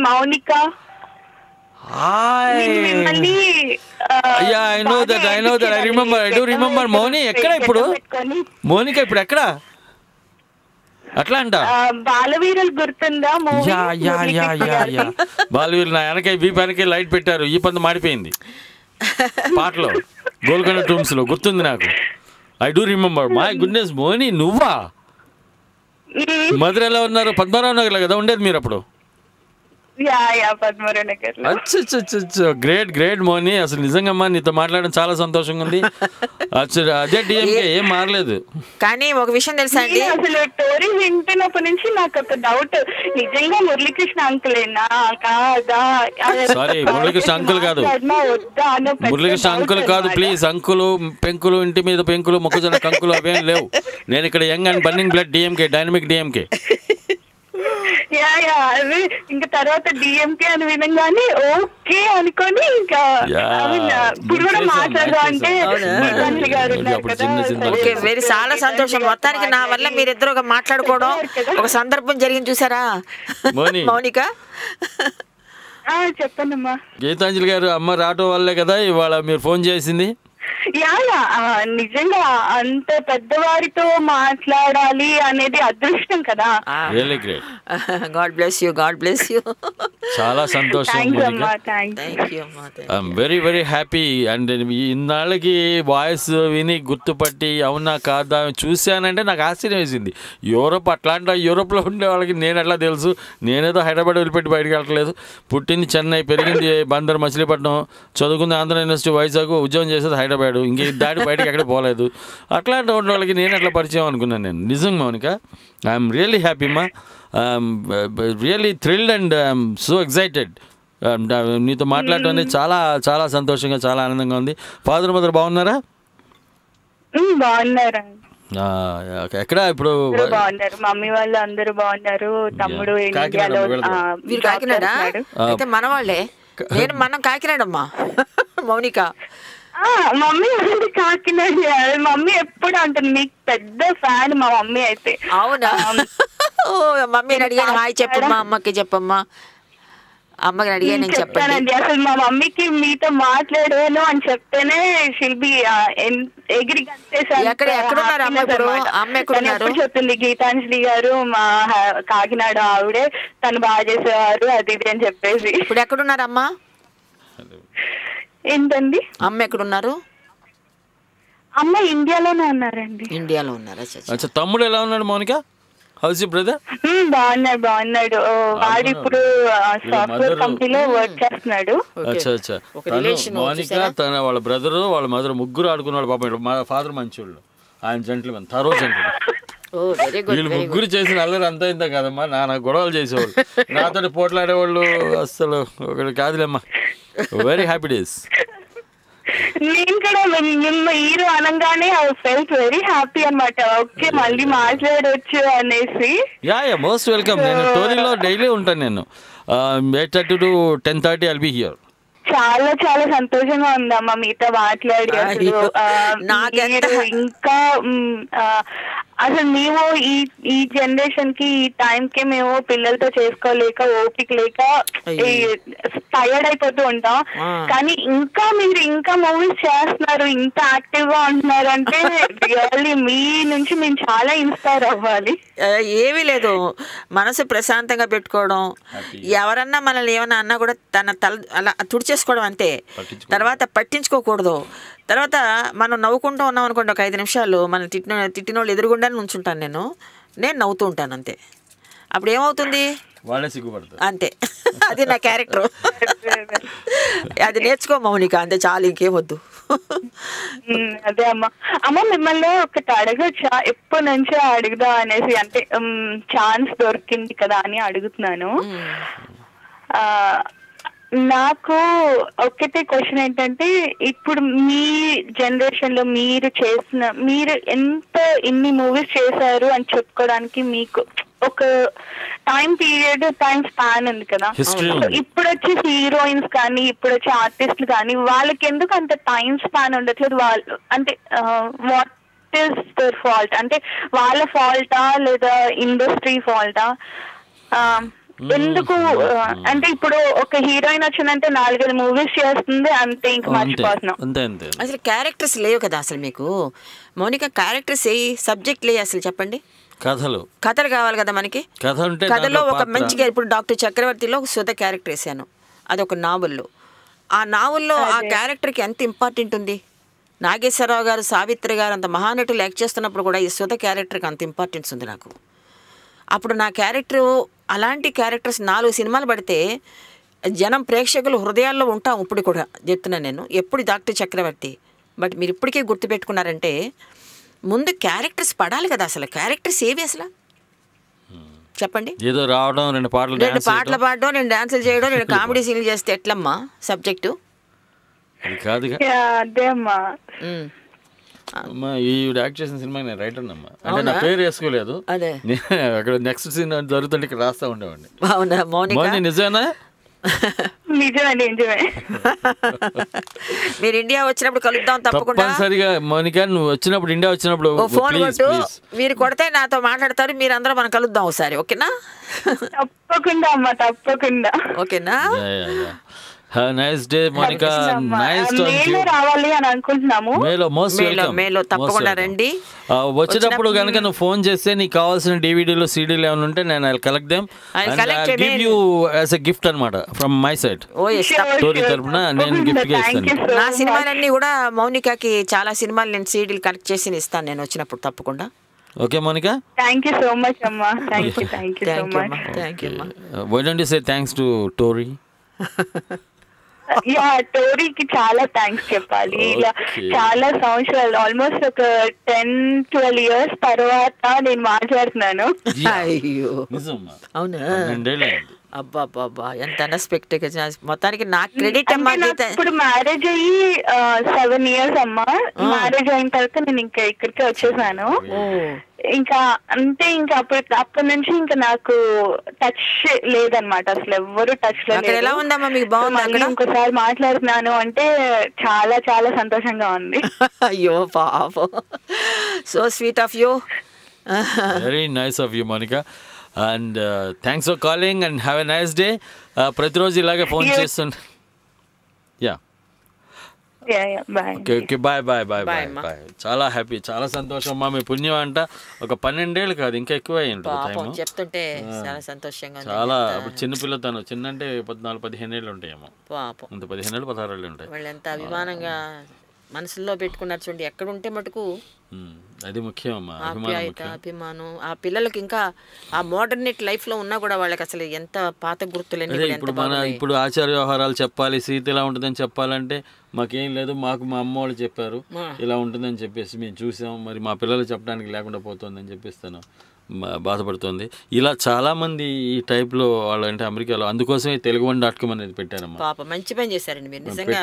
మౌనిక. మౌని ఎక్కడ ఇప్పుడు? మౌనిక ఇప్పుడు ఎక్కడ? అట్లా అంట. బాలవీరులు గుర్తుందా? బాలవీరులు నా వెనక వెనక లైట్ పెట్టారు, ఈ పంత మాడిపోయింది పాటలో గోల్కొండ టూమ్స్ లో, గుర్తుంది నాకు. I do remember. My goodness, Moni నువ్వా? మధురలో ఉన్నారు, పద్మనాభ నగర్లో కదా ఉండేది మీరు అప్పుడు? గ్రేట్ మోని, అసలు నిజంగా నీతో మాట్లాడడం చాలా సంతోషంగా ఉంది. అదే డిఎంకే ఏం మారలేదు. కానీ ఒక విషయం తెలుసా అండి, అసలు స్టోరీ వింటున్నప్పటి నుంచి నాకు ఒక డౌట్, నిజంగా మురళీకృష్ణ అంకులేనా కాదా? సారీ, మురళీకృష్ణ అంకుల్ కాదు, మురళీకృష్ణ అంకుల్ కాదు ప్లీజ్. అంకులు పెంకులు, ఇంటి మీద పెంకులు, మొక్కజొన్న కంకులు అవేం లేవు. నేను ఇక్కడ young and burning blood DMK, dynamic DMK. అది ఇంకా తర్వాత డిఎంకే అని వినంగానే ఓకే అనుకొని ఇంకా ఇప్పుడు కూడా మాట్లాడదా అంటే ఓకే వెరీ చాలా సంతోషం. మొత్తానికి నా వల్ల మీరిద్దరు ఒక మాట్లాడుకోవడం ఒక సందర్భం జరిగింది చూసారా మౌనిక? చెప్పండమ్మా. గీతాంజలి గారు అమ్మ రావటం వల్లే కదా ఇవాళ మీరు ఫోన్ చేసింది. నిజంగా అంత పెద్దవారితో మాట్లాడాలి అనేది అదృష్టం కదా. Really great. God bless you, God bless you. చాలా సంతోషం. I'm very very happy. And ఇన్నాళ్ళకి వాయిస్ విని గుర్తుపట్టి అవునా కాదా చూశానంటే నాకు ఆశ్చర్యం వేసింది. యూరోప్ అట్లాంటి యూరోప్లో ఉండే వాళ్ళకి నేను ఎట్లా తెలుసు? నేనేదో హైదరాబాద్ వదిలిపెట్టి బయటకు వెళ్ళట్లేదు. పుట్టింది చెన్నై, పెరిగింది బందర్ మచిలీపట్నం, చదువుకుంది ఆంధ్ర యూనివర్సిటీ వైజాగ్, ఉద్యోగం చేసేది హైదరాబాద్, ఇంక దాటి బయటకు ఎక్కడ పోలేదు. అట్లాంటి ఉన్న వాళ్ళకి నేను అట్లా పరిచయం అనుకున్నాను నేను. నిజంగా మౌనిక ఐఎమ్ రియల్లీ హ్యాపీ మా, really thrilled and I'm so excited. నీతో మాట్లాడటం అనేది చాలా చాలా సంతోషంగా చాలా ఆనందంగా ఉంది. ఫాదర్ మదర్ బాగున్నారా? బాగున్నారు. ఎక్కడ ఇప్పుడు బాగున్నారు, మమ్మీ వాళ్ళు అందరూ బాగున్నారు. తమ్ముడు ఇండియాలో కాకినాడ అయితే మన వాళ్ళే. మనం కాకినాడమ్మా మౌనిక. మమ్మీ కాకినాడ. మమ్మీ ఎప్పుడు అంటుంది మీకు పెద్ద ఫ్యాన్ మా మమ్మీ అయితే. అవునా? మమ్మీని అడిగాను హాయ్ చెప్పమ్మా, అమ్మకి చెప్పమ్మా, అమ్మకి అడిగాను నేను చెప్పానండి. అసలు మా మమ్మీకి మీతో మాట్లాడాను అని చెప్తేనే శిల్పి ఎగిరి చెప్తుంది గీతాంజలి గారు మా కాకినాడ ఆవిడే, తను బాగా చేసేవారు అది ఇది అని చెప్పేసి. ఇప్పుడు ఎక్కడున్నారమ్మా? ఏంటండి అమ్మ ఎక్కడున్నారు? అమ్మ ఇండియాలోనే ఉన్నారండి. ఇండియాలో ఉన్నారా? తమ్ముడు ఎలా ఉన్నాడు మౌనిక? House you brother? బాగున్నాడు. వాడు ఇప్పుడు సాఫ్ట్వేర్ కంపెనీలో వర్క్ చేస్తున్నాడు. మౌనిక తన వాళ్ళ బ్రదరు వాళ్ళ మదర్ ముగ్గురు ఆడుకున్నాడు పాపం. మా ఫాదర్ మంచోళ్ళు, ఆయన జెంట్లమెన్, థరో జెంట్లమెన్. వీళ్ళు ముగ్గురు చేసిన అల్లరి అంతా ఇంత కదమ్మా, నాన్న గొడవలు చేసేవాళ్ళు, నాతో పోట్లాడేవాళ్ళు. అసలు ఒకటి కాదులేమ్మా. Very happy days. నేను కూడా మిమ్మ హీరో అనగానే ఐ ఫెల్ట్ వెరీ హ్యాపీ అన్నమాట. ఓకే మళ్ళీ మాట్లాడవచ్చు అనేసి. Yeah most welcome. నేను టోరీలో డైలీ ఉంటాను. నేను 8:30 to 10:30 I'll be here. చాలా చాలా సంతోషంగా ఉందమ్మా మీతో మాట్లాడి. అసలు ఇంకా అసలు మేము ఈ జనరేషన్ కి ఈ టైం కి మేము పిల్లలతో చేసుకోలేక ఓపిక లేక టైర్డ్ అయిపోతూ ఉంటాం. కానీ ఇంకా మీరు ఇంకా మూవీస్ చేస్తున్నారు, ఇంత యాక్టివ్ గా ఉంటున్నారు అంటే రియల్లీ మీ నుంచి మేము చాలా ఇన్స్పైర్ అవ్వాలి. ఏమీ లేదు, మనసు ప్రశాంతంగా పెట్టుకోవడం. ఎవరన్నా మనల్ని ఏమన్నా అన్నా కూడా తన తల అలా తుడిచేసుకోవడం అంతే. తర్వాత పట్టించుకోకూడదు. తర్వాత మనం నవ్వుకుంటూ ఉన్నాం అనుకోండి, ఒక 5 నిమిషాలు మనం తిట్టిన వాళ్ళు ఎదురుగుండానే ఉంచుంటాను. నేను నవ్వుతూ ఉంటాను అంతే. అప్పుడు ఏమవుతుంది? వాళ్ళే సిగ్గుపడతారు అంతే. అది నా క్యారెక్టర్. అది నేర్చుకో మౌనిక, అంతే చాలు, ఇంకేమొద్దు. అదే అమ్మ మిమ్మల్ని ఒకటి అడగచ్చా? ఎప్పటి నుంచో అడుగుదా అనేసి, అంటే ఛాన్స్ దొరికింది కదా అని అడుగుతున్నాను. నాకు ఒకటే క్వశ్చన్ ఏంటంటే, ఇప్పుడు మీ జనరేషన్ లో మీరు ఇన్ని మూవీస్ చేశారు అని చెప్పుకోవడానికి మీకు ఒక టైం పీరియడ్, టైం స్పాన్ ఉంది కదా. ఇప్పుడు వచ్చే హీరోయిన్స్ కానీ ఇప్పుడు వచ్చే ఆర్టిస్టులు కానీ వాళ్ళకి ఎందుకు అంత టైం స్పాన్ ఉండట్లేదు? వాళ్ళు అంటే వాట్ ఈస్ దర్ ఫాల్ట్? అంటే వాళ్ళ ఫాల్టా లేదా ఇండస్ట్రీ ఫాల్టా? ఎందుకు అంటే ఇప్పుడు ఒక హీరోయిన్ వచ్చిందంటే 4-5 మూవీస్ చేస్తుంది అంతే, ఇంక మర్చిపోతున్నాం. అసలు క్యారెక్టర్స్ లేవు కదా అసలు మీకు మౌనిక. క్యారెక్టర్స్ ఏ సబ్జెక్ట్ లే అసలు చెప్పండి. కథలు కావాలి కదా మనకి. కథలో ఒక మంచిగా ఇప్పుడు డాక్టర్ చక్రవర్తిలో ఒక సుధ క్యారెక్టర్ వేసాను, అది ఒక నావెల్లో. ఆ నావెల్లో ఆ క్యారెక్టర్కి ఎంత ఇంపార్టెంట్ ఉంది. నాగేశ్వరరావు గారు, సావిత్రి గారు అంత మహానటులు యాక్ట్ చేస్తున్నప్పుడు కూడా ఈ సుధ క్యారెక్టర్కి అంత ఇంపార్టెన్స్ ఉంది నాకు. అప్పుడు నా క్యారెక్టరు అలాంటి క్యారెక్టర్స్ 4 సినిమాలు పడితే జనం ప్రేక్షకులు హృదయాల్లో ఉంటాం. ఇప్పుడు కూడా చెప్తున్నాను నేను, ఎప్పుడు డాక్టర్ చక్రవర్తి. బట్ మీరు ఇప్పటికే గుర్తుపెట్టుకున్నారంటే ముందు క్యారెక్టర్స్ పడాలి కదా. అసలు క్యారెక్టర్స్ ఏవి అసలు చెప్పండి? ఏదో రావడం, 2 పాటలు పాడడం, 2 డాన్సులు చేయడం, 2 కామెడీ సీన్లు చేస్తే ఎట్లమ్మా సబ్జెక్టు? కాదుగా. అదే అమ్మా. ఈవిడ యాక్ట్ చేసిన సినిమా నేను రైటర్ అమ్మా, అంటే నా పేరు వేసుకోలేదు, అక్కడ నెక్స్ట్ సీన్ జరుగుతుంటే ఇక్కడ రాస్తా ఉండేవాడిని. అవునా మౌనిక? నిజమేనా? నిజమే. మీరు ఇండియా వచ్చినప్పుడు కలుద్దాం తప్పకుండా. తప్పనిసరిగా మౌనిక, నువ్వు వచ్చినప్పుడు ఇండియా వచ్చినప్పుడు ఫోన్ కొట్టు, మీరు కొడితే నాతో మాట్లాడతారు, మీరు అందరూ మనం కలుద్దాం ఒకసారి. ఓకేనా? తప్పకుండా అమ్మా, తప్పకుండా. ఓకేనా? Nice day Monika, nice to meet you. రావాలి అని అనుకుంటున్నాము. మేలో తప్పకుండా రండి. వచ్చేటప్పుడు కనుక నువ్వు ఫోన్ చేస్తే నీకు కావాల్సిన డివిడీలు సీడీలు ఏమైనా ఉంటే నేను I collect them and I give you as a gift అన్నమాట ఫ్రమ్ మై సైడ్. స్టోరీ తరపున నేను గిఫ్ట్ గా ఇస్తాను. నా సినిమాలన్నీ కూడా మౌనికాకి చాలా సినిమాలు నేను సీడీలు కలెక్ట్ చేసి ఇస్తాను నేను వచ్చినప్పుడు తప్పకుండా. Okay Monika, thank you so much అమ్మా. Thank you so much. థాంక్యూ అమ్మా. Why don't you say thanks to Tori? టోరీకి చాలా థ్యాంక్స్ చెప్పాలి. ఇలా చాలా సంవత్సరాలు, ఆల్మోస్ట్ ఒక 10-12 years తర్వాత నేను మాట్లాడుతున్నాను. అయ్యో అవునా? అబ్బా ఎంత అన్ఎక్స్పెక్టెడ్. మొత్తానికి నాకు క్రెడిట్ అమ్మా. ఇప్పుడు మ్యారేజ్ అయ్యి 7 years అమ్మా. మ్యారేజ్ అయిన తర్వాత నేను ఇంకా ఇక్కడికి వచ్చేసాను. ఇంకా అంటే ఇంకా అప్పటి నుంచి ఇంకా నాకు టచ్ లేదనమాట, అసలు ఎవ్వరు టచ్ లో. ఎలా ఉందమ్మా మీకు? బాగుంది. ఇంకోసారి మాట్లాడుతున్నాను అంటే చాలా చాలా సంతోషంగా ఉంది. అయ్యో పాపం, so sweet of you. Very nice of you Monika, and thanks for calling and have a nice day. ప్రతిరోజు ఇలాగే ఫోన్ చేస్తుండే. Yeah okay, bye bye bye bye bye. చాలా హ్యాపీ, చాలా సంతోషం అమ్మా. మీ పుణ్యం అంట ఒక 12 ఏళ్ళు కాదు ఇంకా ఎక్కువ అయ్యింది టైం చెప్తుంటే. చాలా సంతోషంగా, చాలా. అప్పుడు చిన్నపిల్ల, తను చిన్న అంటే 14-15 ఏళ్ళు ఉంటాయేమో, అంత 15 ఏళ్ళు 16 ఏళ్ళు ఉంటాయి. వాళ్ళు ఎంత అభిమానంగా మనసులో పెట్టుకున్నారు చూడండి. ఎక్కడుంటే మటుకు అది ముఖ్యం అమ్మా, ఆప్యాయత, అభిమానం. ఆ పిల్లలకి ఇంకా ఆ మోడర్నేట్ లైఫ్ లో ఉన్నా కూడా వాళ్ళకి అసలు ఎంత పాత గుర్తులన్నీ. ఇప్పుడు ఆచార వ్యవహారాలు చెప్పాలి, సీత ఇలా ఉంటుందని చెప్పాలంటే మాకేం లేదు, మాకు మా అమ్మ వాళ్ళు చెప్పారు ఇలా ఉంటుందని చెప్పేసి మేము చూసాం, మరి మా పిల్లలు చెప్పడానికి లేకుండా పోతుందని చెప్పేస్తాను బాధపడుతుంది. ఇలా చాలా మంది ఈ టైప్ లో వాళ్ళు అంటే అమెరికాలో, అందుకోసమే తెలుగు1.com అనేది పెట్టారమ్మా. పాప మంచి పని చేశారండి మీరు నిజంగా.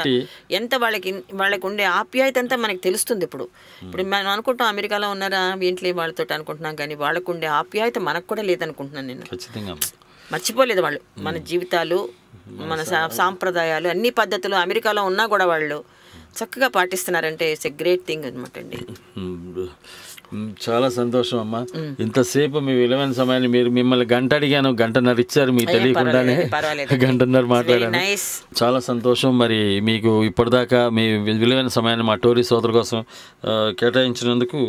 ఎంత వాళ్ళకి ఉండే ఆప్యాయత అంతా మనకి తెలుస్తుంది. ఇప్పుడు మనం అనుకుంటాం అమెరికాలో ఉన్నారా ఇంట్లో వాళ్ళతో అనుకుంటున్నాం, కానీ వాళ్ళకు ఉండే ఆప్యాయత మనకు కూడా లేదనుకుంటున్నాను నేను. ఖచ్చితంగా మర్చిపోలేదు వాళ్ళు మన జీవితాలు, మన సాంప్రదాయాలు, అన్ని పద్ధతులు అమెరికాలో ఉన్నా కూడా వాళ్ళు చక్కగా పాటిస్తున్నారంటే ఇట్స్ ఎ గ్రేట్ థింగ్ అనమాట అండి. చాలా సంతోషం అమ్మా. ఇంతసేపు మీ విలువైన సమయాన్ని మిమ్మల్ని గంట అడిగాను, గంటన్నర ఇచ్చారు, మీకు తెలియకుండానే గంటన్నర మాట్లాడాను. చాలా సంతోషం. మరి మీకు ఇప్పటిదాకా మీ విలువైన సమయాన్ని మా టోరీ సోదరు కోసం కేటాయించినందుకు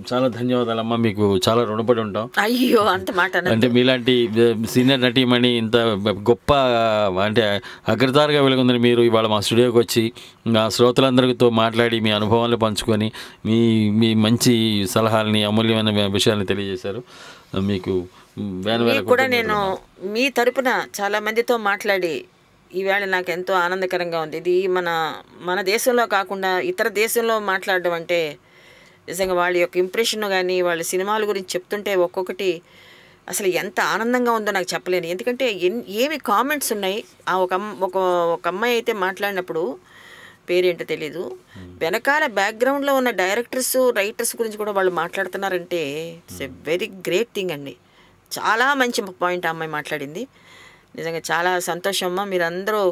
చాలా ధన్యవాదాలమ్మా. మీకు చాలా రుణపడి ఉంటాం. అయ్యో అంత మాట అంటే మీలాంటి సీనియర్ నటీమణి ఇంత గొప్ప అంటే అగ్రతారుగా వెలుగుందని మీరు ఇవాళ మా స్టూడియోకి వచ్చి మా శ్రోతలందరితో మాట్లాడి మీ అనుభవాలను పంచుకొని మీ మంచి సలహాలని, అమూల్యమైన విషయాలను తెలియజేశారు. మీకు కూడా నేను మీ తరపున చాలా మందితో మాట్లాడి ఈవేళ నాకు ఎంతో ఆనందకరంగా ఉంది. ఇది మన దేశంలో కాకుండా ఇతర దేశంలో మాట్లాడడం అంటే నిజంగా వాళ్ళ యొక్క ఇంప్రెషన్ కానీ వాళ్ళ సినిమాల గురించి చెప్తుంటే ఒక్కొక్కటి అసలు ఎంత ఆనందంగా ఉందో నాకు చెప్పలేను. ఎందుకంటే ఏమి కామెంట్స్ ఉన్నాయి. ఒక అమ్మాయి అయితే మాట్లాడినప్పుడు, పేరేంటో తెలీదు, వెనకాల బ్యాక్గ్రౌండ్లో ఉన్న డైరెక్టర్స్, రైటర్స్ గురించి కూడా వాళ్ళు మాట్లాడుతున్నారంటే it's a very great thing అండి. చాలా మంచి పాయింట్ ఆ అమ్మాయి మాట్లాడింది. నిజంగా చాలా సంతోషం అమ్మా. మీరందరూ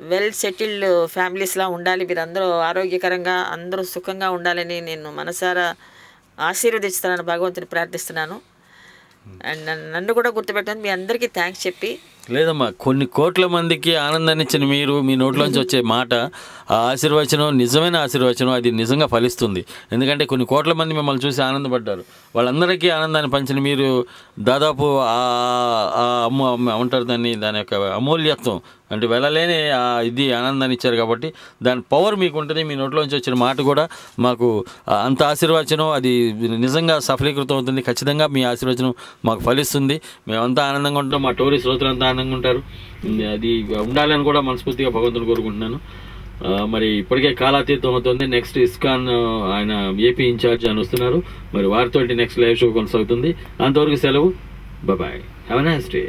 వెల్ సెటిల్డ్ ఫ్యామిలీస్లా ఉండాలి, మీరందరూ ఆరోగ్యకరంగా అందరూ సుఖంగా ఉండాలని నేను మనసారా ఆశీర్వదిస్తున్నాను, భగవంతుని ప్రార్థిస్తున్నాను. అండ్ నన్ను కూడా గుర్తుపెట్టాను. మీ అందరికీ థ్యాంక్స్ చెప్పి. లేదమ్మా, కొన్ని కోట్ల మందికి ఆనందాన్ని ఇచ్చిన మీరు, మీ నోట్లోంచి వచ్చే మాట, ఆ ఆశీర్వచనం నిజమైన ఆశీర్వచనం, అది నిజంగా ఫలిస్తుంది. ఎందుకంటే కొన్ని కోట్ల మంది మిమ్మల్ని చూసి ఆనందపడ్డారు. వాళ్ళందరికీ ఆనందాన్ని పంచిన మీరు దాదాపు ఏమంటారు దాని యొక్క అమూల్యత్వం అంటే వెళ్ళలేని ఇది ఆనందాన్ని ఇచ్చారు. కాబట్టి దాని పవర్ మీకు ఉంటుంది. మీ నోట్లోంచి వచ్చిన మాట కూడా మాకు అంత ఆశీర్వచనం, అది నిజంగా సఫలీకృతం అవుతుంది. ఖచ్చితంగా మీ ఆశీర్వచనం మాకు ఫలిస్తుంది. మేమంతా ఆనందంగా ఉంటాం, మా టోరీ శ్రోతలంతా ఆనందంగా ఉంటారు. అది ఉండాలని కూడా మనస్ఫూర్తిగా భగవంతుని కోరుకుంటున్నాను. మరి ఇప్పటికే కాలాతీతం అవుతుంది. నెక్స్ట్ ఇస్కాన్ ఆయన ఏపీ ఇన్ఛార్జ్ అని వస్తున్నారు. మరి వారితోటి నెక్స్ట్ లైవ్ షో కొనసాగుతుంది. అంతవరకు సెలవు. Bye. Have a nice day.